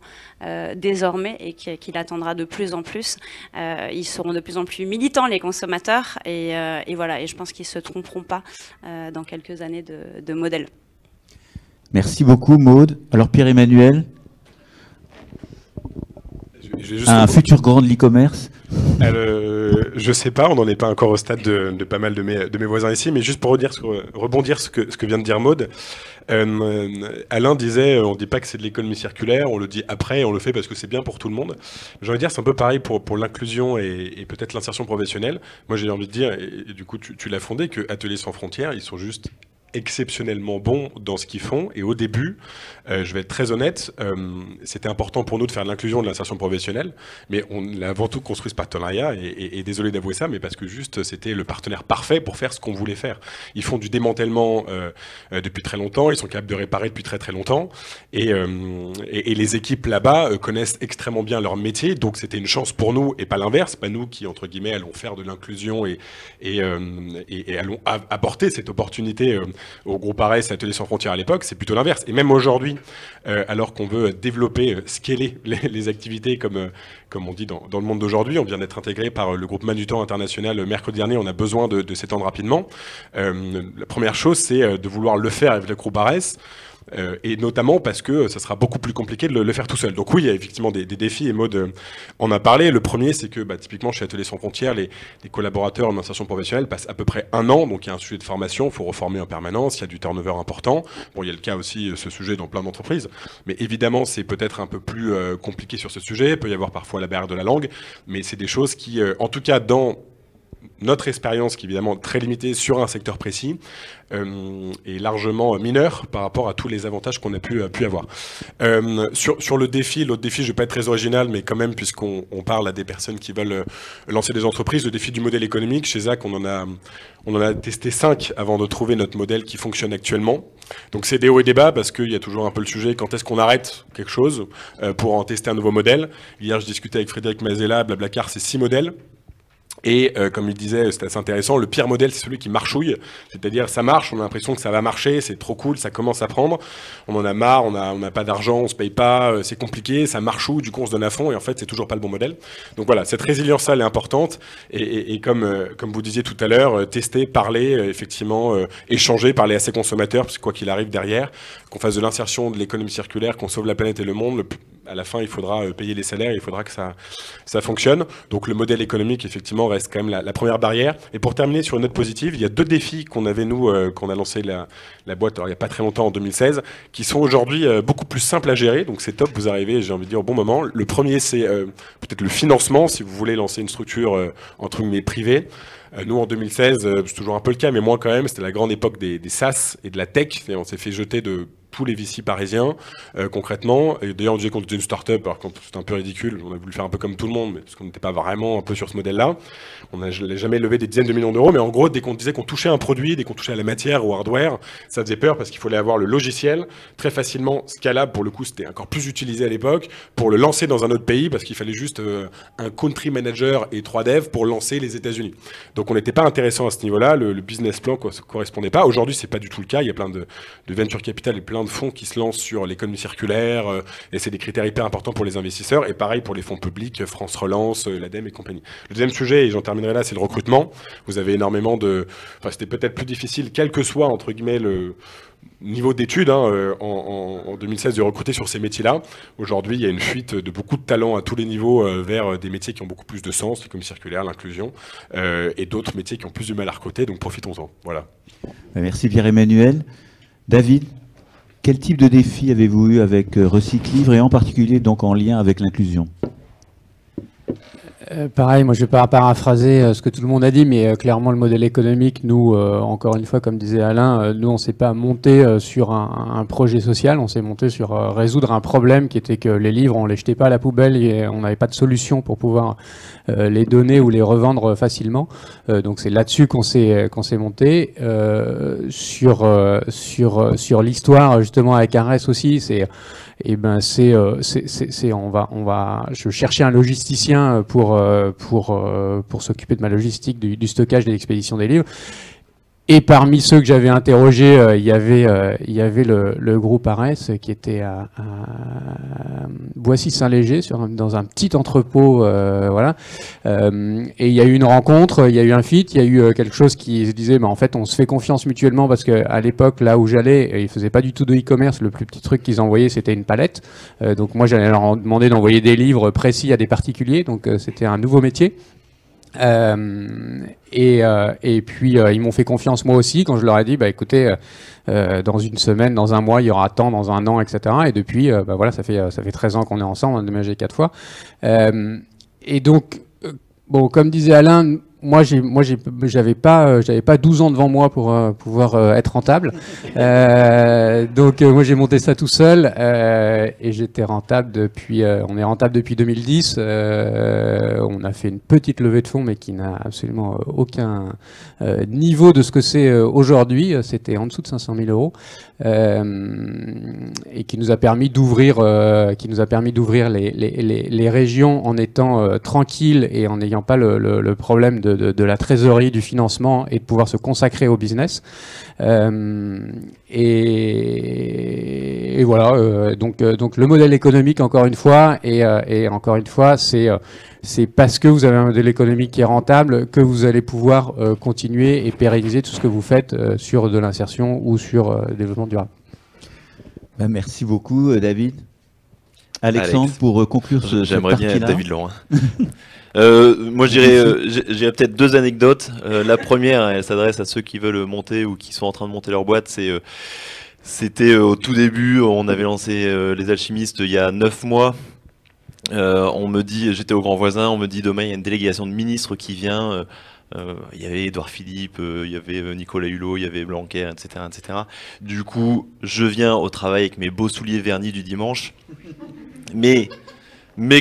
désormais, et qu'il attendra de plus en plus. Ils seront de plus en plus militants, les consommateurs, et voilà. Et je pense qu'ils se tromperont pas dans quelques années de modèle. Merci beaucoup, Maude. Alors, Pierre-Emmanuel, un futur grand de l'e-commerce? Je sais pas, on n'en est pas encore au stade de pas mal de mes voisins ici, mais juste pour rebondir ce que vient de dire Maude, Alain disait, on ne dit pas que c'est de l'économie circulaire, on le dit après, on le fait parce que c'est bien pour tout le monde. J'ai envie de dire, c'est un peu pareil pour l'inclusion et peut-être l'insertion professionnelle. Moi, j'ai envie de dire, et du coup, tu l'as fondé, que Ateliers sans frontières, ils sont juste exceptionnellement bons dans ce qu'ils font. Et au début, je vais être très honnête, c'était important pour nous de faire de l'inclusion, de l'insertion professionnelle, mais on a avant tout construit ce partenariat, et désolé d'avouer ça, mais parce que juste c'était le partenaire parfait pour faire ce qu'on voulait faire. Ils font du démantèlement depuis très longtemps, ils sont capables de réparer depuis très très longtemps, et les équipes là-bas connaissent extrêmement bien leur métier, donc c'était une chance pour nous, et pas l'inverse, pas nous qui, entre guillemets, allons faire de l'inclusion et allons apporter cette opportunité au groupe Arès, Ateliers sans frontières à l'époque, c'est plutôt l'inverse. Et même aujourd'hui, alors qu'on veut développer, scaler les activités comme on dit dans le monde d'aujourd'hui, on vient d'être intégré par le groupe Manutan International mercredi dernier, on a besoin de s'étendre rapidement. La première chose, c'est de vouloir le faire avec le groupe Arès. Et notamment parce que ça sera beaucoup plus compliqué de le faire tout seul. Donc oui, il y a effectivement des défis, et Maude en a parlé. Le premier, c'est que typiquement chez Ateliers sans frontières, les collaborateurs en insertion professionnelle passent à peu près 1 an, donc il y a un sujet de formation, il faut reformer en permanence, il y a du turnover important. Bon, il y a le cas aussi, ce sujet, dans plein d'entreprises, mais évidemment, c'est peut-être un peu plus compliqué sur ce sujet, il peut y avoir parfois la barrière de la langue, mais c'est des choses qui, en tout cas dans notre expérience, qui est évidemment très limitée sur un secteur précis, est largement mineure par rapport à tous les avantages qu'on a pu avoir. Sur le défi, l'autre défi, je ne vais pas être très original, mais quand même, puisqu'on parle à des personnes qui veulent lancer des entreprises, le défi du modèle économique, chez ZAC, on en a testé 5 avant de trouver notre modèle qui fonctionne actuellement. Donc c'est des hauts et des bas, parce qu'il y a toujours un peu le sujet, quand est-ce qu'on arrête quelque chose pour en tester un nouveau modèle. Hier, je discutais avec Frédéric Mazella, Blablacar, c'est 6 modèles. Et comme il disait, c'était assez intéressant, le pire modèle, c'est celui qui marchouille, c'est-à-dire ça marche, on a l'impression que ça va marcher, c'est trop cool, ça commence à prendre, on en a marre, on n'a pas d'argent, on se paye pas, c'est compliqué, ça marchouille, du coup on se donne à fond, et en fait c'est toujours pas le bon modèle. Donc voilà, cette résilience-là, elle est importante, et comme vous disiez tout à l'heure, tester, parler, effectivement, échanger, parler à ses consommateurs, parce que quoi qu'il arrive derrière, qu'on fasse de l'insertion, de l'économie circulaire, qu'on sauve la planète et le monde, à la fin, il faudra payer les salaires, il faudra que ça fonctionne. Donc le modèle économique, effectivement, reste quand même la première barrière. Et pour terminer sur une note positive, il y a 2 défis qu'on avait, nous, qu'on a lancé la boîte il n'y a pas très longtemps, en 2016, qui sont aujourd'hui beaucoup plus simples à gérer. Donc c'est top, vous arrivez, j'ai envie de dire, au bon moment. Le premier, c'est peut-être le financement, si vous voulez lancer une structure, entre guillemets, privée. Nous, en 2016, c'est toujours un peu le cas, mais moins quand même, c'était la grande époque des SaaS et de la tech. On s'est fait jeter de tous les VC parisiens, concrètement. Et d'ailleurs, on disait qu'on était une start-up, alors c'était un peu ridicule. On a voulu faire un peu comme tout le monde, mais parce qu'on n'était pas vraiment un peu sur ce modèle-là. On n'a jamais levé des dizaines de millions d'euros, mais en gros, dès qu'on disait qu'on touchait un produit, dès qu'on touchait à la matière ou au hardware, ça faisait peur parce qu'il fallait avoir le logiciel très facilement scalable. Pour le coup, c'était encore plus utilisé à l'époque, pour le lancer dans un autre pays, parce qu'il fallait juste un country manager et 3 devs pour lancer les États-Unis. Donc on n'était pas intéressant à ce niveau-là, le business plan ne correspondait pas. Aujourd'hui, c'est pas du tout le cas. Il y a plein de venture capital et plein de fonds qui se lancent sur l'économie circulaire, et c'est des critères hyper importants pour les investisseurs, et pareil pour les fonds publics, France Relance, l'ADEME et compagnie. Le deuxième sujet, et j'en terminerai là, c'est le recrutement. Vous avez énormément de... Enfin, c'était peut-être plus difficile, quel que soit, entre guillemets, le niveau d'études en 2016 de recruter sur ces métiers-là. Aujourd'hui, il y a une fuite de beaucoup de talents à tous les niveaux vers des métiers qui ont beaucoup plus de sens, l'économie circulaire, l'inclusion, et d'autres métiers qui ont plus du mal à recruter, donc profitons-en. Voilà. Merci Pierre-Emmanuel. David, quel type de défi avez-vous eu avec Recyclivre et en particulier donc en lien avec l'inclusion ? Pareil, moi je ne vais pas paraphraser ce que tout le monde a dit, mais clairement le modèle économique, nous, encore une fois, comme disait Alain, nous on ne s'est pas monté sur un projet social, on s'est monté sur résoudre un problème qui était que les livres, on ne les jetait pas à la poubelle et on n'avait pas de solution pour pouvoir les donner ou les revendre facilement. Donc c'est là-dessus qu'on s'est monté. Sur l'histoire, justement, avec Arès aussi, je cherchais un logisticien pour s'occuper de ma logistique du stockage de l'expédition des livres. Et parmi ceux que j'avais interrogés, il y avait le groupe Arès qui était à Boissy-Saint-Léger, dans un petit entrepôt, voilà. Et il y a eu une rencontre, il y a eu un fit, il y a eu quelque chose qui se disait, en fait, on se fait confiance mutuellement parce qu'à l'époque, là où j'allais, ils faisaient pas du tout de e-commerce. Le plus petit truc qu'ils envoyaient, c'était une palette. Donc moi, j'allais leur demander d'envoyer des livres précis à des particuliers. Donc c'était un nouveau métier. Et puis ils m'ont fait confiance moi aussi quand je leur ai dit écoutez, dans une semaine, dans un mois, il y aura tant, dans un an, etc. Et depuis voilà, ça fait 13 ans qu'on est ensemble, on a déménagé 4 fois. Et donc bon, comme disait Alain, j'avais pas 12 ans devant moi pour pouvoir être rentable. Donc moi j'ai monté ça tout seul et j'étais rentable depuis. On est rentable depuis 2010. On a fait une petite levée de fonds, mais qui n'a absolument aucun niveau de ce que c'est aujourd'hui. C'était en dessous de 500 000 euros et qui nous a permis d'ouvrir, les régions en étant tranquille et en n'ayant pas le problème de la trésorerie, du financement et de pouvoir se consacrer au business. Et voilà, donc le modèle économique, encore une fois, et encore une fois, c'est parce que vous avez un modèle économique qui est rentable que vous allez pouvoir continuer et pérenniser tout ce que vous faites sur de l'insertion ou sur le développement durable. Merci beaucoup, David. Alexandre, pour conclure ce parti-là. J'aimerais bien être David Laurent. Moi, j'ai peut-être 2 anecdotes. La première, elle s'adresse à ceux qui veulent monter ou qui sont en train de monter leur boîte. C'était au tout début, on avait lancé les alchimistes il y a 9 mois. On me dit, j'étais au Grand Voisin, on me dit demain il y a une délégation de ministres qui vient. Il y avait Édouard Philippe, il y avait Nicolas Hulot, il y avait Blanquer, etc., etc. Du coup, je viens au travail avec mes beaux souliers vernis du dimanche. Mais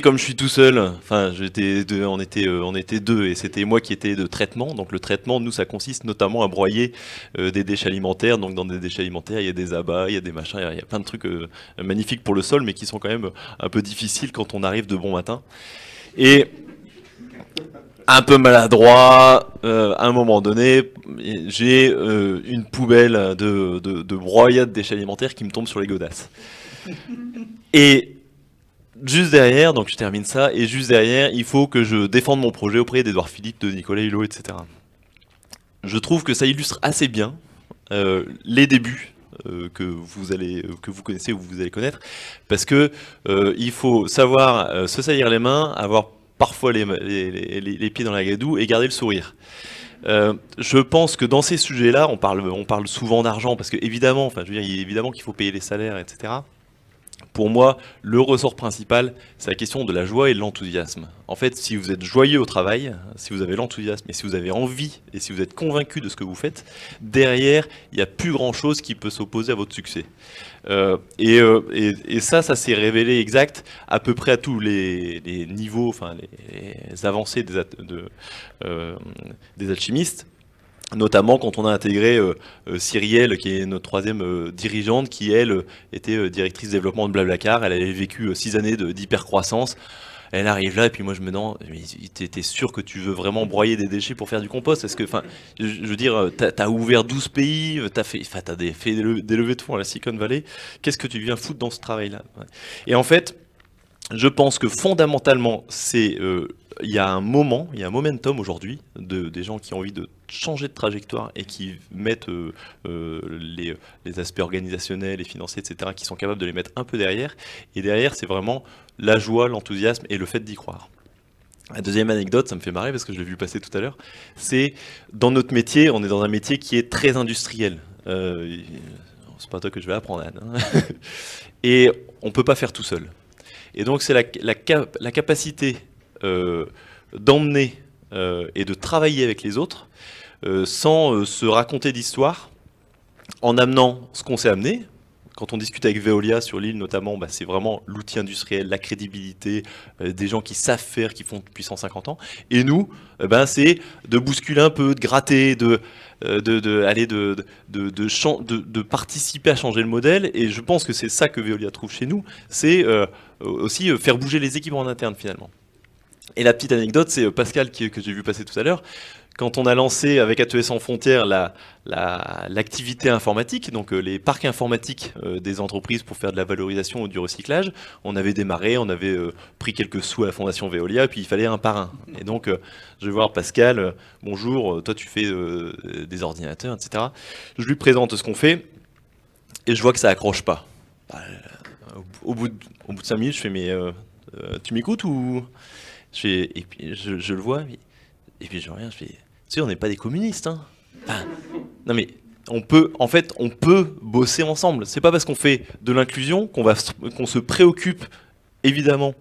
comme je suis tout seul, enfin, on était 2 et c'était moi qui étais de traitement. Donc le traitement, nous, ça consiste notamment à broyer des déchets alimentaires. Donc dans des déchets alimentaires, il y a des abats, il y a des machins, il y a plein de trucs magnifiques pour le sol, mais qui sont quand même un peu difficiles quand on arrive de bon matin. Et un peu maladroit, à un moment donné, j'ai une poubelle de broyade de déchets alimentaires qui me tombe sur les godasses. Et juste derrière, donc je termine ça, et juste derrière, il faut que je défende mon projet auprès d'Édouard Philippe, de Nicolas Hulot, etc. Je trouve que ça illustre assez bien les débuts que vous connaissez ou vous allez connaître, parce que il faut savoir se salir les mains, avoir parfois les pieds dans la gadoue et garder le sourire. Je pense que dans ces sujets-là, on parle souvent d'argent, parce que évidemment, enfin, je veux dire, évidemment qu'il faut payer les salaires, etc. Pour moi, le ressort principal, c'est la question de la joie et de l'enthousiasme. En fait, si vous êtes joyeux au travail, si vous avez l'enthousiasme et si vous avez envie et si vous êtes convaincu de ce que vous faites, derrière, il n'y a plus grand-chose qui peut s'opposer à votre succès. Et ça s'est révélé exact à peu près à tous les niveaux, enfin les avancées des alchimistes. Notamment quand on a intégré Cyrielle, qui est notre 3e dirigeante, qui elle était directrice développement de Blablacar. Elle avait vécu 6 années d'hypercroissance. elle arrive là, et puis moi je me demande, t'es sûr que tu veux vraiment broyer des déchets pour faire du compost? Est-ce que, enfin, je veux dire, t'as ouvert 12 pays, t'as fait des levées de fonds à la Silicon Valley, qu'est-ce que tu viens foutre dans ce travail-là? Et en fait, je pense que fondamentalement, il y a un momentum aujourd'hui des gens qui ont envie de changer de trajectoire et qui mettent les aspects organisationnels et financiers, etc., qui sont capables de les mettre un peu derrière. Et derrière, c'est vraiment la joie, l'enthousiasme et le fait d'y croire. La deuxième anecdote, ça me fait marrer parce que je l'ai vu passer tout à l'heure, c'est dans notre métier, on est dans un métier qui est très industriel. C'est pas toi que je vais apprendre, Anne. Hein. Et on ne peut pas faire tout seul. Et donc c'est la capacité d'emmener et de travailler avec les autres sans se raconter d'histoire, en amenant ce qu'on s'est amené. Quand on discute avec Veolia sur l'île notamment, bah, c'est vraiment l'outil industriel, la crédibilité, des gens qui savent faire, qui font depuis 150 ans. Et nous, c'est de bousculer un peu, de gratter, de participer à changer le modèle. Et je pense que c'est ça que Veolia trouve chez nous, c'est aussi faire bouger les équipes en interne finalement. Et la petite anecdote, c'est Pascal que j'ai vu passer tout à l'heure. Quand on a lancé avec ATE Sans Frontières l'activité informatique, donc les parcs informatiques des entreprises pour faire de la valorisation ou du recyclage, on avait démarré, on avait pris quelques sous à la Fondation Veolia, puis il fallait un par un. Et donc, je vais voir Pascal, bonjour, toi tu fais des ordinateurs, etc. Je lui présente ce qu'on fait, et je vois que ça accroche pas. Au bout de 5 minutes, je fais, mais tu m'écoutes ou... Et puis je le vois, et puis je reviens, je fais, tu sais, on n'est pas des communistes, hein. Enfin, non mais on peut bosser ensemble. C'est pas parce qu'on fait de l'inclusion qu'on se préoccupe évidemment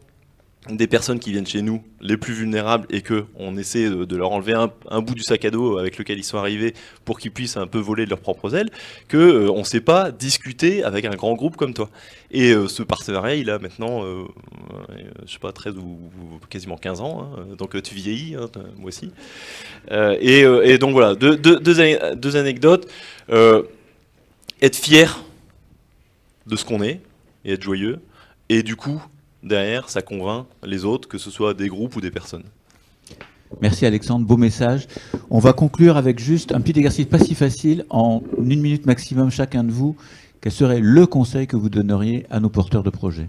des personnes qui viennent chez nous, les plus vulnérables, et qu'on essaie de leur enlever un bout du sac à dos avec lequel ils sont arrivés pour qu'ils puissent un peu voler de leurs propres ailes, qu'on ne sait pas discuter avec un grand groupe comme toi. Et ce partenariat, il a maintenant, je sais pas, 13 ou quasiment 15 ans, hein, donc tu vieillis, hein, moi aussi. Et donc voilà, deux anecdotes. Être fier de ce qu'on est, et être joyeux, et du coup, derrière, ça convainc les autres, que ce soit des groupes ou des personnes. Merci Alexandre, beau message. On va conclure avec juste un petit exercice pas si facile, en 1 minute maximum chacun de vous. Quel serait le conseil que vous donneriez à nos porteurs de projets?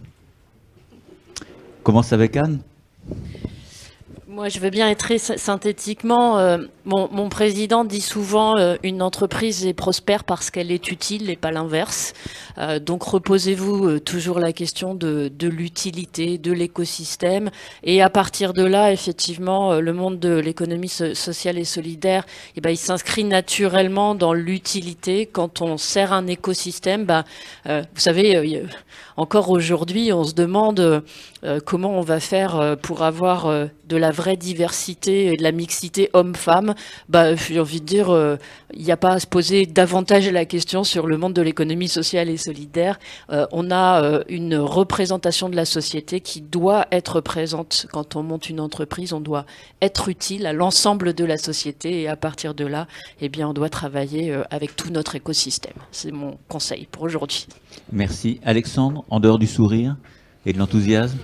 On commence avec Anne. Moi, je veux bien être très synthétiquement. Mon président dit souvent une entreprise est prospère parce qu'elle est utile et pas l'inverse. Donc, reposez-vous toujours la question de l'utilité, de l'écosystème. Et à partir de là, effectivement, le monde de l'économie sociale et solidaire, il s'inscrit naturellement dans l'utilité. Quand on sert un écosystème, vous savez, encore aujourd'hui, on se demande comment on va faire pour avoir de la vraie diversité et de la mixité homme-femme. J'ai envie de dire, il n'y a pas à se poser davantage la question sur le monde de l'économie sociale et solidaire. On a une représentation de la société qui doit être présente. Quand on monte une entreprise, on doit être utile à l'ensemble de la société, et à partir de là, on doit travailler avec tout notre écosystème. C'est mon conseil pour aujourd'hui. Merci. Alexandre, en dehors du sourire et de l'enthousiasme,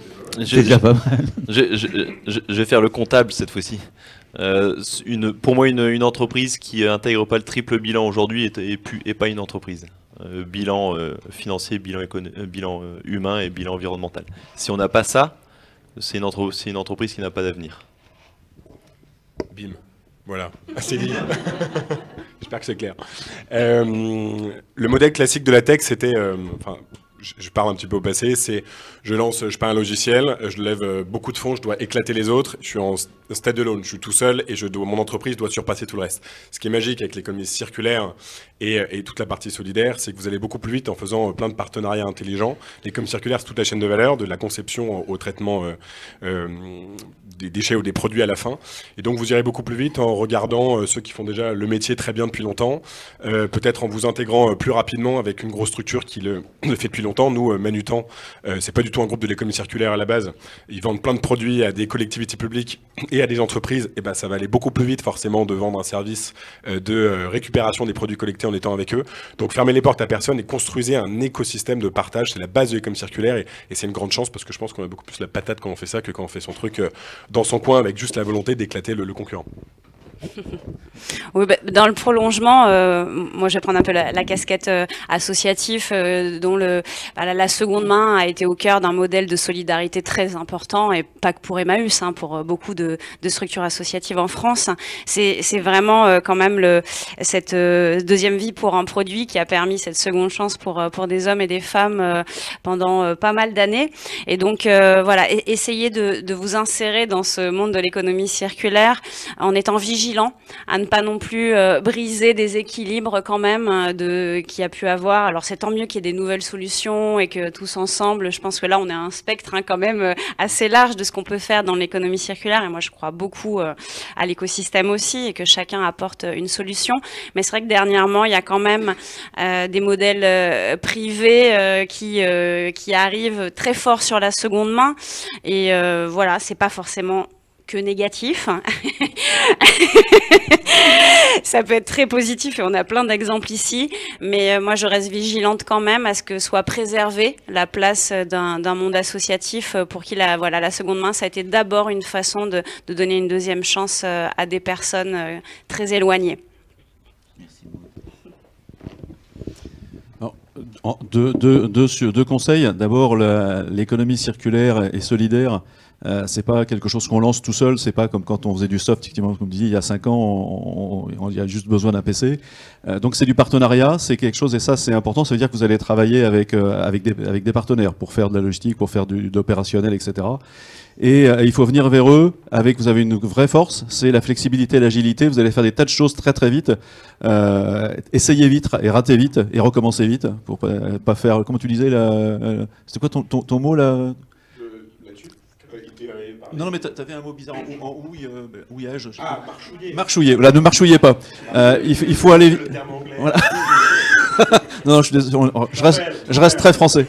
c'est déjà pas mal. Je vais faire le comptable cette fois-ci. Pour moi, une entreprise qui intègre pas le triple bilan aujourd'hui est pas une entreprise. Bilan financier, bilan humain et bilan environnemental. Si on n'a pas ça, c'est une entreprise qui n'a pas d'avenir. Bim. Voilà, c'est dit. J'espère que c'est clair. Le modèle classique de la tech, c'était... je parle un petit peu au passé, c'est je pars un logiciel, je lève beaucoup de fonds, je dois éclater les autres, je suis en stand-alone, je suis tout seul et mon entreprise doit surpasser tout le reste. Ce qui est magique avec l'économie circulaire et toute la partie solidaire, c'est que vous allez beaucoup plus vite en faisant plein de partenariats intelligents. L'économie circulaire, c'est toute la chaîne de valeur, de la conception au traitement des déchets ou des produits à la fin. Et donc vous irez beaucoup plus vite en regardant ceux qui font déjà le métier très bien depuis longtemps, peut-être en vous intégrant plus rapidement avec une grosse structure qui le fait depuis longtemps. longtemps. Nous, Manutan, c'est pas du tout un groupe de l'économie circulaire à la base. Ils vendent plein de produits à des collectivités publiques et à des entreprises. Et ben, ça va aller beaucoup plus vite forcément de vendre un service de récupération des produits collectés en étant avec eux. Donc fermez les portes à personne et construisez un écosystème de partage. C'est la base de l'économie circulaire et c'est une grande chance parce que je pense qu'on a beaucoup plus la patate quand on fait ça que quand on fait son truc dans son coin avec juste la volonté d'éclater le concurrent. Oui, bah, dans le prolongement, moi je vais prendre un peu la casquette associative dont la seconde main a été au cœur d'un modèle de solidarité très important et pas que pour Emmaüs, hein, pour beaucoup de structures associatives en France. C'est vraiment quand même cette deuxième vie pour un produit qui a permis cette seconde chance pour des hommes et des femmes pendant pas mal d'années. Et donc voilà, essayez de vous insérer dans ce monde de l'économie circulaire en étant vigilant à ne pas non plus briser des équilibres quand même qu'il y a pu avoir. Alors c'est tant mieux qu'il y ait des nouvelles solutions et que tous ensemble, je pense que là on est à un spectre quand même assez large de ce qu'on peut faire dans l'économie circulaire et moi je crois beaucoup à l'écosystème aussi et que chacun apporte une solution. Mais c'est vrai que dernièrement il y a quand même des modèles privés qui arrivent très fort sur la seconde main et voilà, c'est pas forcément que négatif. Ça peut être très positif et on a plein d'exemples ici, mais moi je reste vigilante quand même à ce que soit préservée la place d'un monde associatif pour qui la seconde main, ça a été d'abord une façon de donner une deuxième chance à des personnes très éloignées. Alors, deux conseils. D'abord, l'économie circulaire et solidaire. C'est pas quelque chose qu'on lance tout seul, c'est pas comme quand on faisait du soft, effectivement, comme vous disiez, il y a 5 ans, il y a juste besoin d'un PC. Donc c'est du partenariat, c'est quelque chose, et ça c'est important, ça veut dire que vous allez travailler avec des partenaires pour faire de la logistique, pour faire d'opérationnel, etc. Et il faut venir vers eux vous avez une vraie force, c'est la flexibilité et l'agilité, vous allez faire des tas de choses très très vite, essayez vite et ratez vite et recommencez vite, pour pas faire, comment tu disais, c'était quoi ton mot là? Non, mais t'avais un mot bizarre en ouillage. Ah, marchouiller. Marchouiller, voilà, ne marchouillez pas. Il faut aller... Voilà. Non, je suis désolé, je reste très français.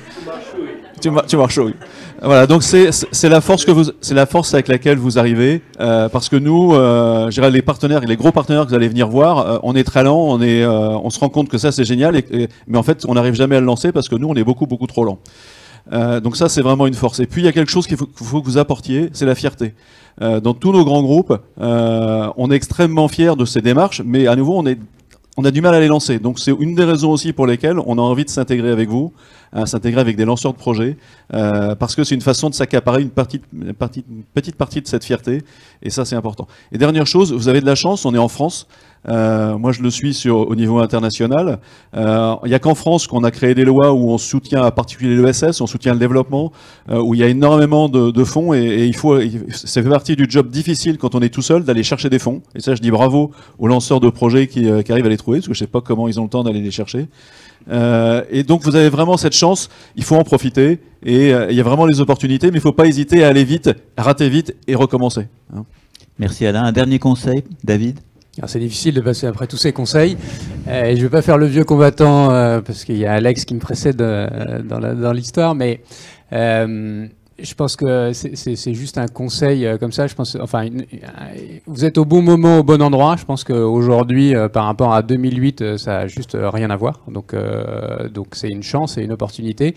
Tu marchouilles. Voilà, donc c'est la force avec laquelle vous arrivez, parce que nous, je dirais les partenaires, les gros partenaires que vous allez venir voir, on est très lent, on se rend compte que ça c'est génial, mais en fait on n'arrive jamais à le lancer parce que nous on est beaucoup trop lent. Donc ça c'est vraiment une force. Et puis il y a quelque chose qu'il faut que vous apportiez, c'est la fierté. Dans tous nos grands groupes, on est extrêmement fiers de ces démarches, mais à nouveau on a du mal à les lancer. Donc c'est une des raisons aussi pour lesquelles on a envie de s'intégrer avec vous, s'intégrer avec des lanceurs de projets, parce que c'est une façon de s'accaparer une petite partie de cette fierté, et ça c'est important. Et dernière chose, vous avez de la chance, on est en France. Moi je le suis au niveau international. Il n'y a qu'en France qu'on a créé des lois où on soutient en particulier l'ESS, on soutient le développement, où il y a énormément de fonds et ça fait partie du job difficile quand on est tout seul d'aller chercher des fonds. Et ça je dis bravo aux lanceurs de projets qui arrivent à les trouver, parce que je ne sais pas comment ils ont le temps d'aller les chercher. Et donc vous avez vraiment cette chance, il faut en profiter et il y a vraiment les opportunités, mais il ne faut pas hésiter à aller vite, à rater vite et recommencer. Merci Alain. Un dernier conseil, David? C'est difficile de passer après tous ces conseils. Et je ne vais pas faire le vieux combattant parce qu'il y a Alex qui me précède dans l'histoire, mais je pense que c'est juste un conseil comme ça. Je pense, enfin, vous êtes au bon moment, au bon endroit. Je pense qu'aujourd'hui, par rapport à 2008, ça n'a juste rien à voir. Donc c'est une chance et une opportunité.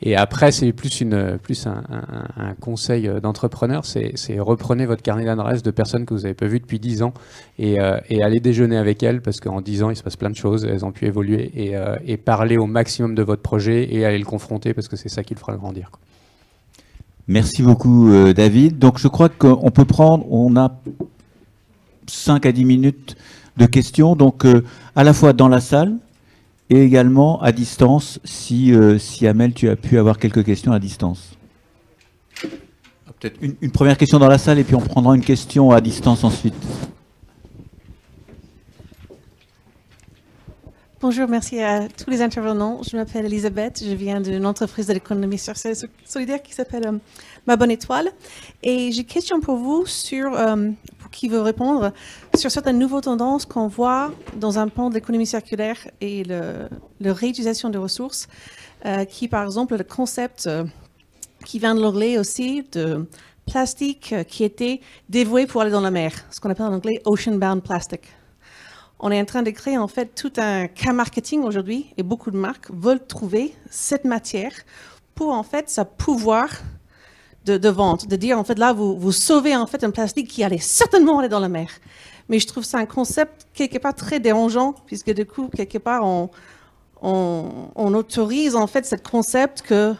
Et après, c'est plus un conseil d'entrepreneur, c'est reprenez votre carnet d'adresses de personnes que vous n'avez pas vues depuis 10 ans et allez déjeuner avec elles parce qu'en 10 ans, il se passe plein de choses, elles ont pu évoluer et parler au maximum de votre projet et aller le confronter parce que c'est ça qui le fera grandir. Merci beaucoup David. Donc je crois qu'on peut on a 5 à 10 minutes de questions, donc à la fois dans la salle, et également à distance, si Amel, tu as pu avoir quelques questions à distance. Peut-être une première question dans la salle et puis on prendra une question à distance ensuite. Bonjour, merci à tous les intervenants. Je m'appelle Elisabeth, je viens d'une entreprise de l'économie solidaire qui s'appelle Ma Bonne Étoile. Et j'ai une question pour vous pour qui veut répondre, sur certaines nouvelles tendances qu'on voit dans un pan de l'économie circulaire et la réutilisation des ressources, qui par exemple le concept qui vient de l'anglais aussi de plastique qui était dévoué pour aller dans la mer, ce qu'on appelle en anglais ocean-bound plastic. On est en train de créer en fait tout un cas marketing aujourd'hui et beaucoup de marques veulent trouver cette matière pour en fait sa pouvoir de vente, de dire en fait là vous sauvez en fait un plastique qui allait certainement aller dans la mer. Mais je trouve ça un concept quelque part très dérangeant puisque du coup quelque part on autorise en fait ce concept que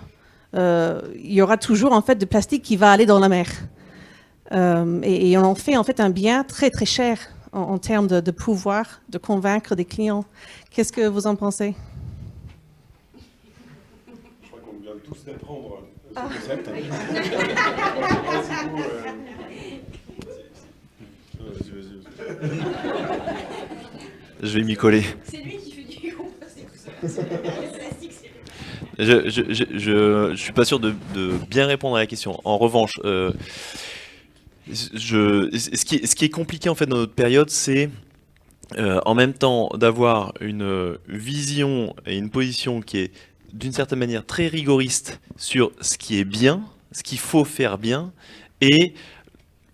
il y aura toujours en fait de plastique qui va aller dans la mer et on en fait en fait un bien très très cher en termes de pouvoir de convaincre des clients. Qu'est-ce que vous en pensez? Je crois qu'on vient tous d'apprendre ce concept. Je vais m'y coller. C'est lui qui fait du groupe. Je suis pas sûr de bien répondre à la question. En revanche, ce qui est compliqué en fait dans notre période, c'est en même temps d'avoir une vision et une position qui est d'une certaine manière très rigoriste sur ce qui est bien, ce qu'il faut faire bien, et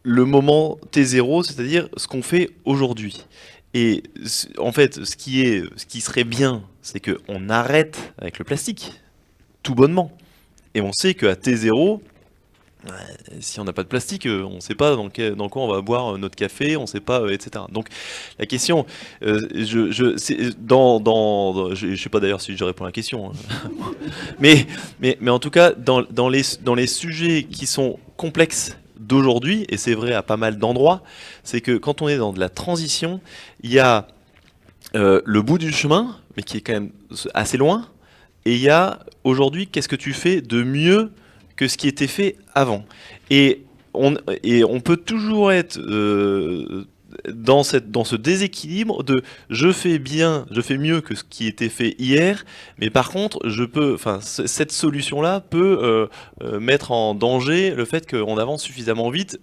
le moment T0, c'est-à-dire ce qu'on fait aujourd'hui. Et en fait, ce qui serait bien, c'est qu'on arrête avec le plastique, tout bonnement. Et on sait qu'à T0, si on n'a pas de plastique, on ne sait pas dans quoi on va boire notre café, on ne sait pas, etc. Donc la question, je ne sais pas d'ailleurs si je réponds à la question, hein. mais en tout cas, dans les sujets qui sont complexes d'aujourd'hui, et c'est vrai à pas mal d'endroits, c'est que quand on est dans de la transition, il y a le bout du chemin, mais qui est quand même assez loin, et il y a aujourd'hui, qu'est-ce que tu fais de mieux que ce qui était fait avant. Et on peut toujours être dans ce déséquilibre de je fais mieux que ce qui était fait hier, mais par contre, cette solution-là peut mettre en danger le fait qu'on avance suffisamment vite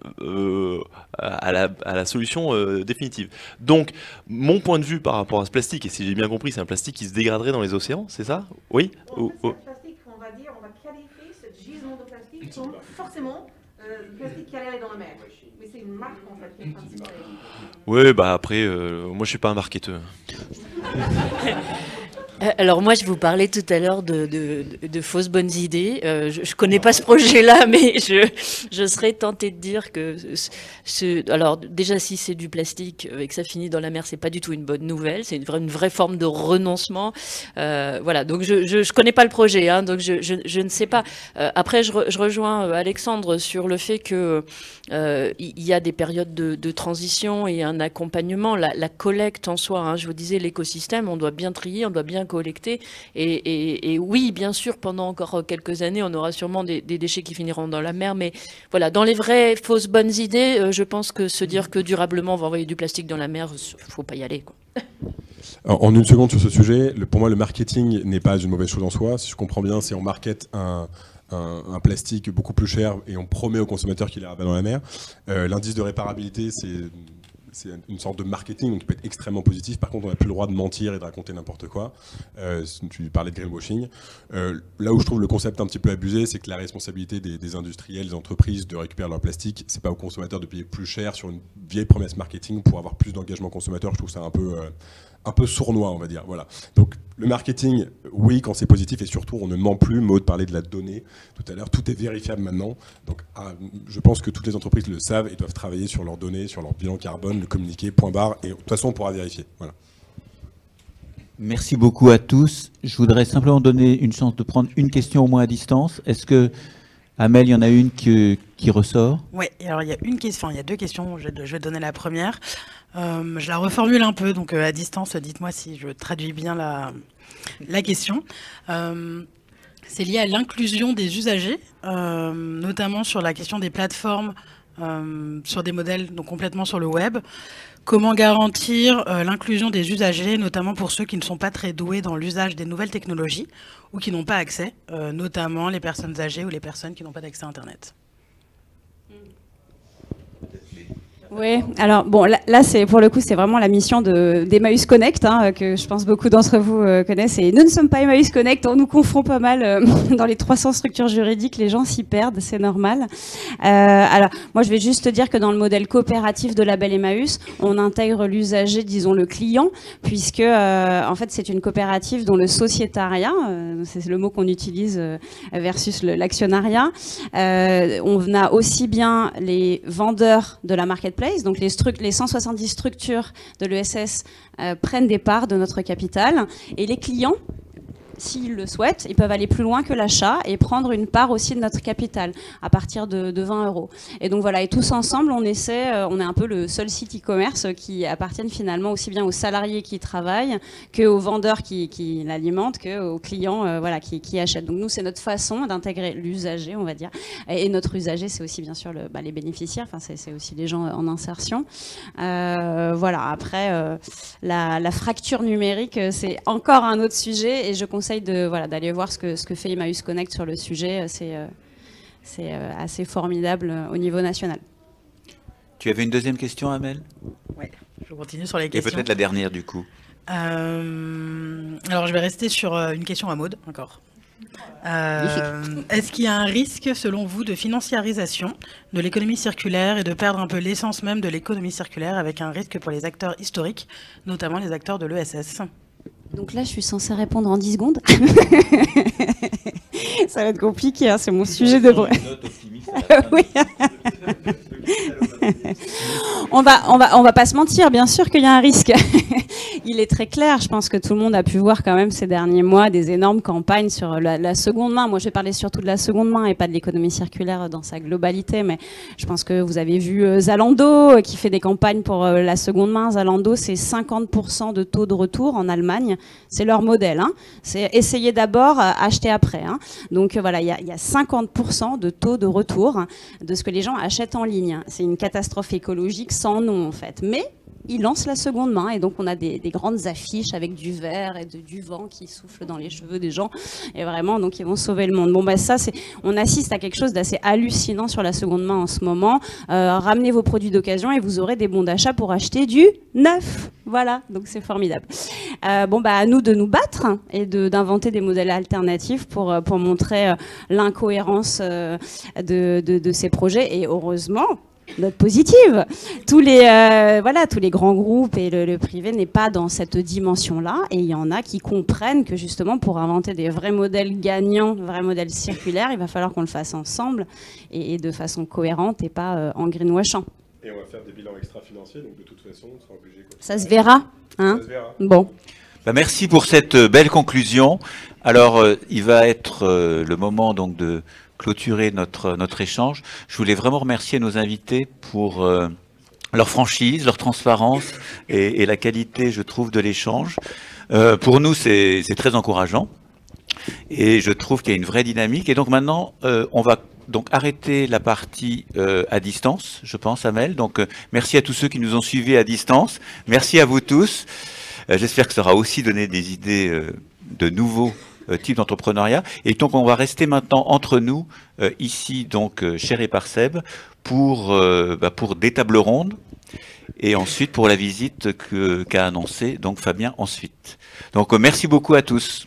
à la solution définitive. Donc, mon point de vue par rapport à ce plastique, et si j'ai bien compris, c'est un plastique qui se dégraderait dans les océans, c'est ça? Oui? On va qualifier ce gisement de plastique comme forcément le plastique qui allait aller dans la mer. Mais c'est une marque en fait qui est principale. Oui, bah après, moi je suis pas un marketeur. Alors moi, je vous parlais tout à l'heure de fausses bonnes idées. Je connais pas ce projet-là, mais je serais tentée de dire que alors déjà si c'est du plastique et que ça finit dans la mer, c'est pas du tout une bonne nouvelle. C'est une vraie forme de renoncement. Voilà. Donc je connais pas le projet, hein, donc je ne sais pas. Après, je rejoins Alexandre sur le fait que il y a des périodes de transition et un accompagnement. La collecte en soi, hein, je vous disais l'écosystème, on doit bien trier, on doit bien collecter. Et oui, bien sûr, pendant encore quelques années, on aura sûrement des déchets qui finiront dans la mer. Mais voilà, dans les vraies fausses bonnes idées, je pense que se dire que durablement on va envoyer du plastique dans la mer, il faut pas y aller, quoi. En une seconde sur ce sujet, pour moi, le marketing n'est pas une mauvaise chose en soi. Si je comprends bien, c'est on market un plastique beaucoup plus cher et on promet aux consommateurs qu'il ira pas dans la mer. L'indice de réparabilité, c'est une sorte de marketing donc qui peut être extrêmement positif. Par contre, on n'a plus le droit de mentir et de raconter n'importe quoi. Tu parlais de greenwashing. Là où je trouve le concept un petit peu abusé, c'est que la responsabilité des industriels, des entreprises de récupérer leur plastique, c'est pas aux consommateurs de payer plus cher sur une vieille promesse marketing pour avoir plus d'engagement consommateur. Je trouve ça un peu sournois, on va dire. Voilà. Donc le marketing, oui, quand c'est positif, et surtout on ne ment plus. Maud parlait de la donnée tout à l'heure, tout est vérifiable maintenant. Donc je pense que toutes les entreprises le savent et doivent travailler sur leurs données, sur leur bilan carbone, le communiquer, point barre, et de toute façon on pourra vérifier. Voilà. Merci beaucoup à tous. Je voudrais simplement donner une chance de prendre une question au moins à distance. Est-ce que, Amel, il y en a une qui ressort? Oui, alors il y a une question, il y a deux questions, je vais donner la première. Je la reformule un peu, donc à distance, dites-moi si je traduis bien la question. C'est lié à l'inclusion des usagers, notamment sur la question des plateformes, sur des modèles donc complètement sur le web. Comment garantir l'inclusion des usagers, notamment pour ceux qui ne sont pas très doués dans l'usage des nouvelles technologies ou qui n'ont pas accès, notamment les personnes âgées ou les personnes qui n'ont pas d'accès à Internet. Oui, alors bon, là c'est pour le coup, c'est vraiment la mission d'Emmaüs Connect, hein, que je pense beaucoup d'entre vous connaissent. Et nous ne sommes pas Emmaüs Connect, on nous confond pas mal dans les 300 structures juridiques, les gens s'y perdent, c'est normal. Alors, moi je vais juste te dire que dans le modèle coopératif de Label Emmaüs, on intègre l'usager, disons le client, puisque en fait c'est une coopérative dont le sociétariat, c'est le mot qu'on utilise versus l'actionnariat, on a aussi bien les vendeurs de la marketplace, donc les 170 structures de l'ESS prennent des parts de notre capital, et les clients, s'ils le souhaitent, ils peuvent aller plus loin que l'achat et prendre une part aussi de notre capital à partir de 20 €. Et donc voilà, et tous ensemble, on est un peu le seul site e-commerce qui appartienne finalement aussi bien aux salariés qui y travaillent qu'aux vendeurs qui l'alimentent, qu'aux clients voilà, qui achètent. Donc nous, c'est notre façon d'intégrer l'usager, on va dire. Et notre usager, c'est aussi bien sûr les bénéficiaires, enfin, c'est aussi les gens en insertion. Voilà, après, la fracture numérique, c'est encore un autre sujet, et je conseille d'aller voir ce que fait Emmaüs Connect sur le sujet. C'est assez formidable au niveau national. Tu avais une deuxième question, Amel? Oui, je continue sur les questions. Et peut-être la dernière, du coup. Alors, je vais rester sur une question à Maud, encore. Est-ce qu'il y a un risque, selon vous, de financiarisation de l'économie circulaire et de perdre un peu l'essence même de l'économie circulaire, avec un risque pour les acteurs historiques, notamment les acteurs de l'ESS? Donc là, je suis censée répondre en 10 secondes. Ça va être compliqué, hein, c'est mon sujet de... Oui. On va pas se mentir, bien sûr qu'il y a un risque. Il est très clair, je pense que tout le monde a pu voir quand même ces derniers mois des énormes campagnes sur la seconde main. Moi, je vais parler surtout de la seconde main et pas de l'économie circulaire dans sa globalité, mais je pense que vous avez vu Zalando qui fait des campagnes pour la seconde main. Zalando, c'est 50% de taux de retour en Allemagne. C'est leur modèle, hein. C'est essayer d'abord, acheter après, hein. Donc voilà, il y a 50% de taux de retour de ce que les gens achètent en ligne. C'est une catastrophe écologique sans nom, en fait. Mais ils lancent la seconde main, et donc on a des grandes affiches avec du verre et du vent qui souffle dans les cheveux des gens, et vraiment, donc ils vont sauver le monde. Bon, bah ça, on assiste à quelque chose d'assez hallucinant sur la seconde main en ce moment. Ramenez vos produits d'occasion et vous aurez des bons d'achat pour acheter du neuf. Voilà, donc c'est formidable. Bon, bah à nous de nous battre et d'inventer des modèles alternatifs pour montrer l'incohérence de ces projets, et heureusement, note positive. Tous les grands groupes et le privé n'est pas dans cette dimension-là, et il y en a qui comprennent que justement pour inventer des vrais modèles gagnants, vrais modèles circulaires, il va falloir qu'on le fasse ensemble et de façon cohérente et pas en greenwashant. Et on va faire des bilans extra-financiers, donc de toute façon, on sera obligé. Ça se verra, hein? Ça se verra. Bon. Bah, merci pour cette belle conclusion. Alors, il va être le moment donc de clôturer notre échange. Je voulais vraiment remercier nos invités pour leur franchise, leur transparence et la qualité, je trouve, de l'échange. Pour nous, c'est très encourageant, et je trouve qu'il y a une vraie dynamique. Et donc maintenant, on va donc arrêter la partie à distance, je pense, Amel. Donc merci à tous ceux qui nous ont suivis à distance. Merci à vous tous. J'espère que ça aura aussi donné des idées de nouveaux type d'entrepreneuriat. Et donc, on va rester maintenant entre nous, ici, donc, chez Réparseb, pour des tables rondes, et ensuite pour la visite qu'a annoncé donc Fabien ensuite. Donc, merci beaucoup à tous.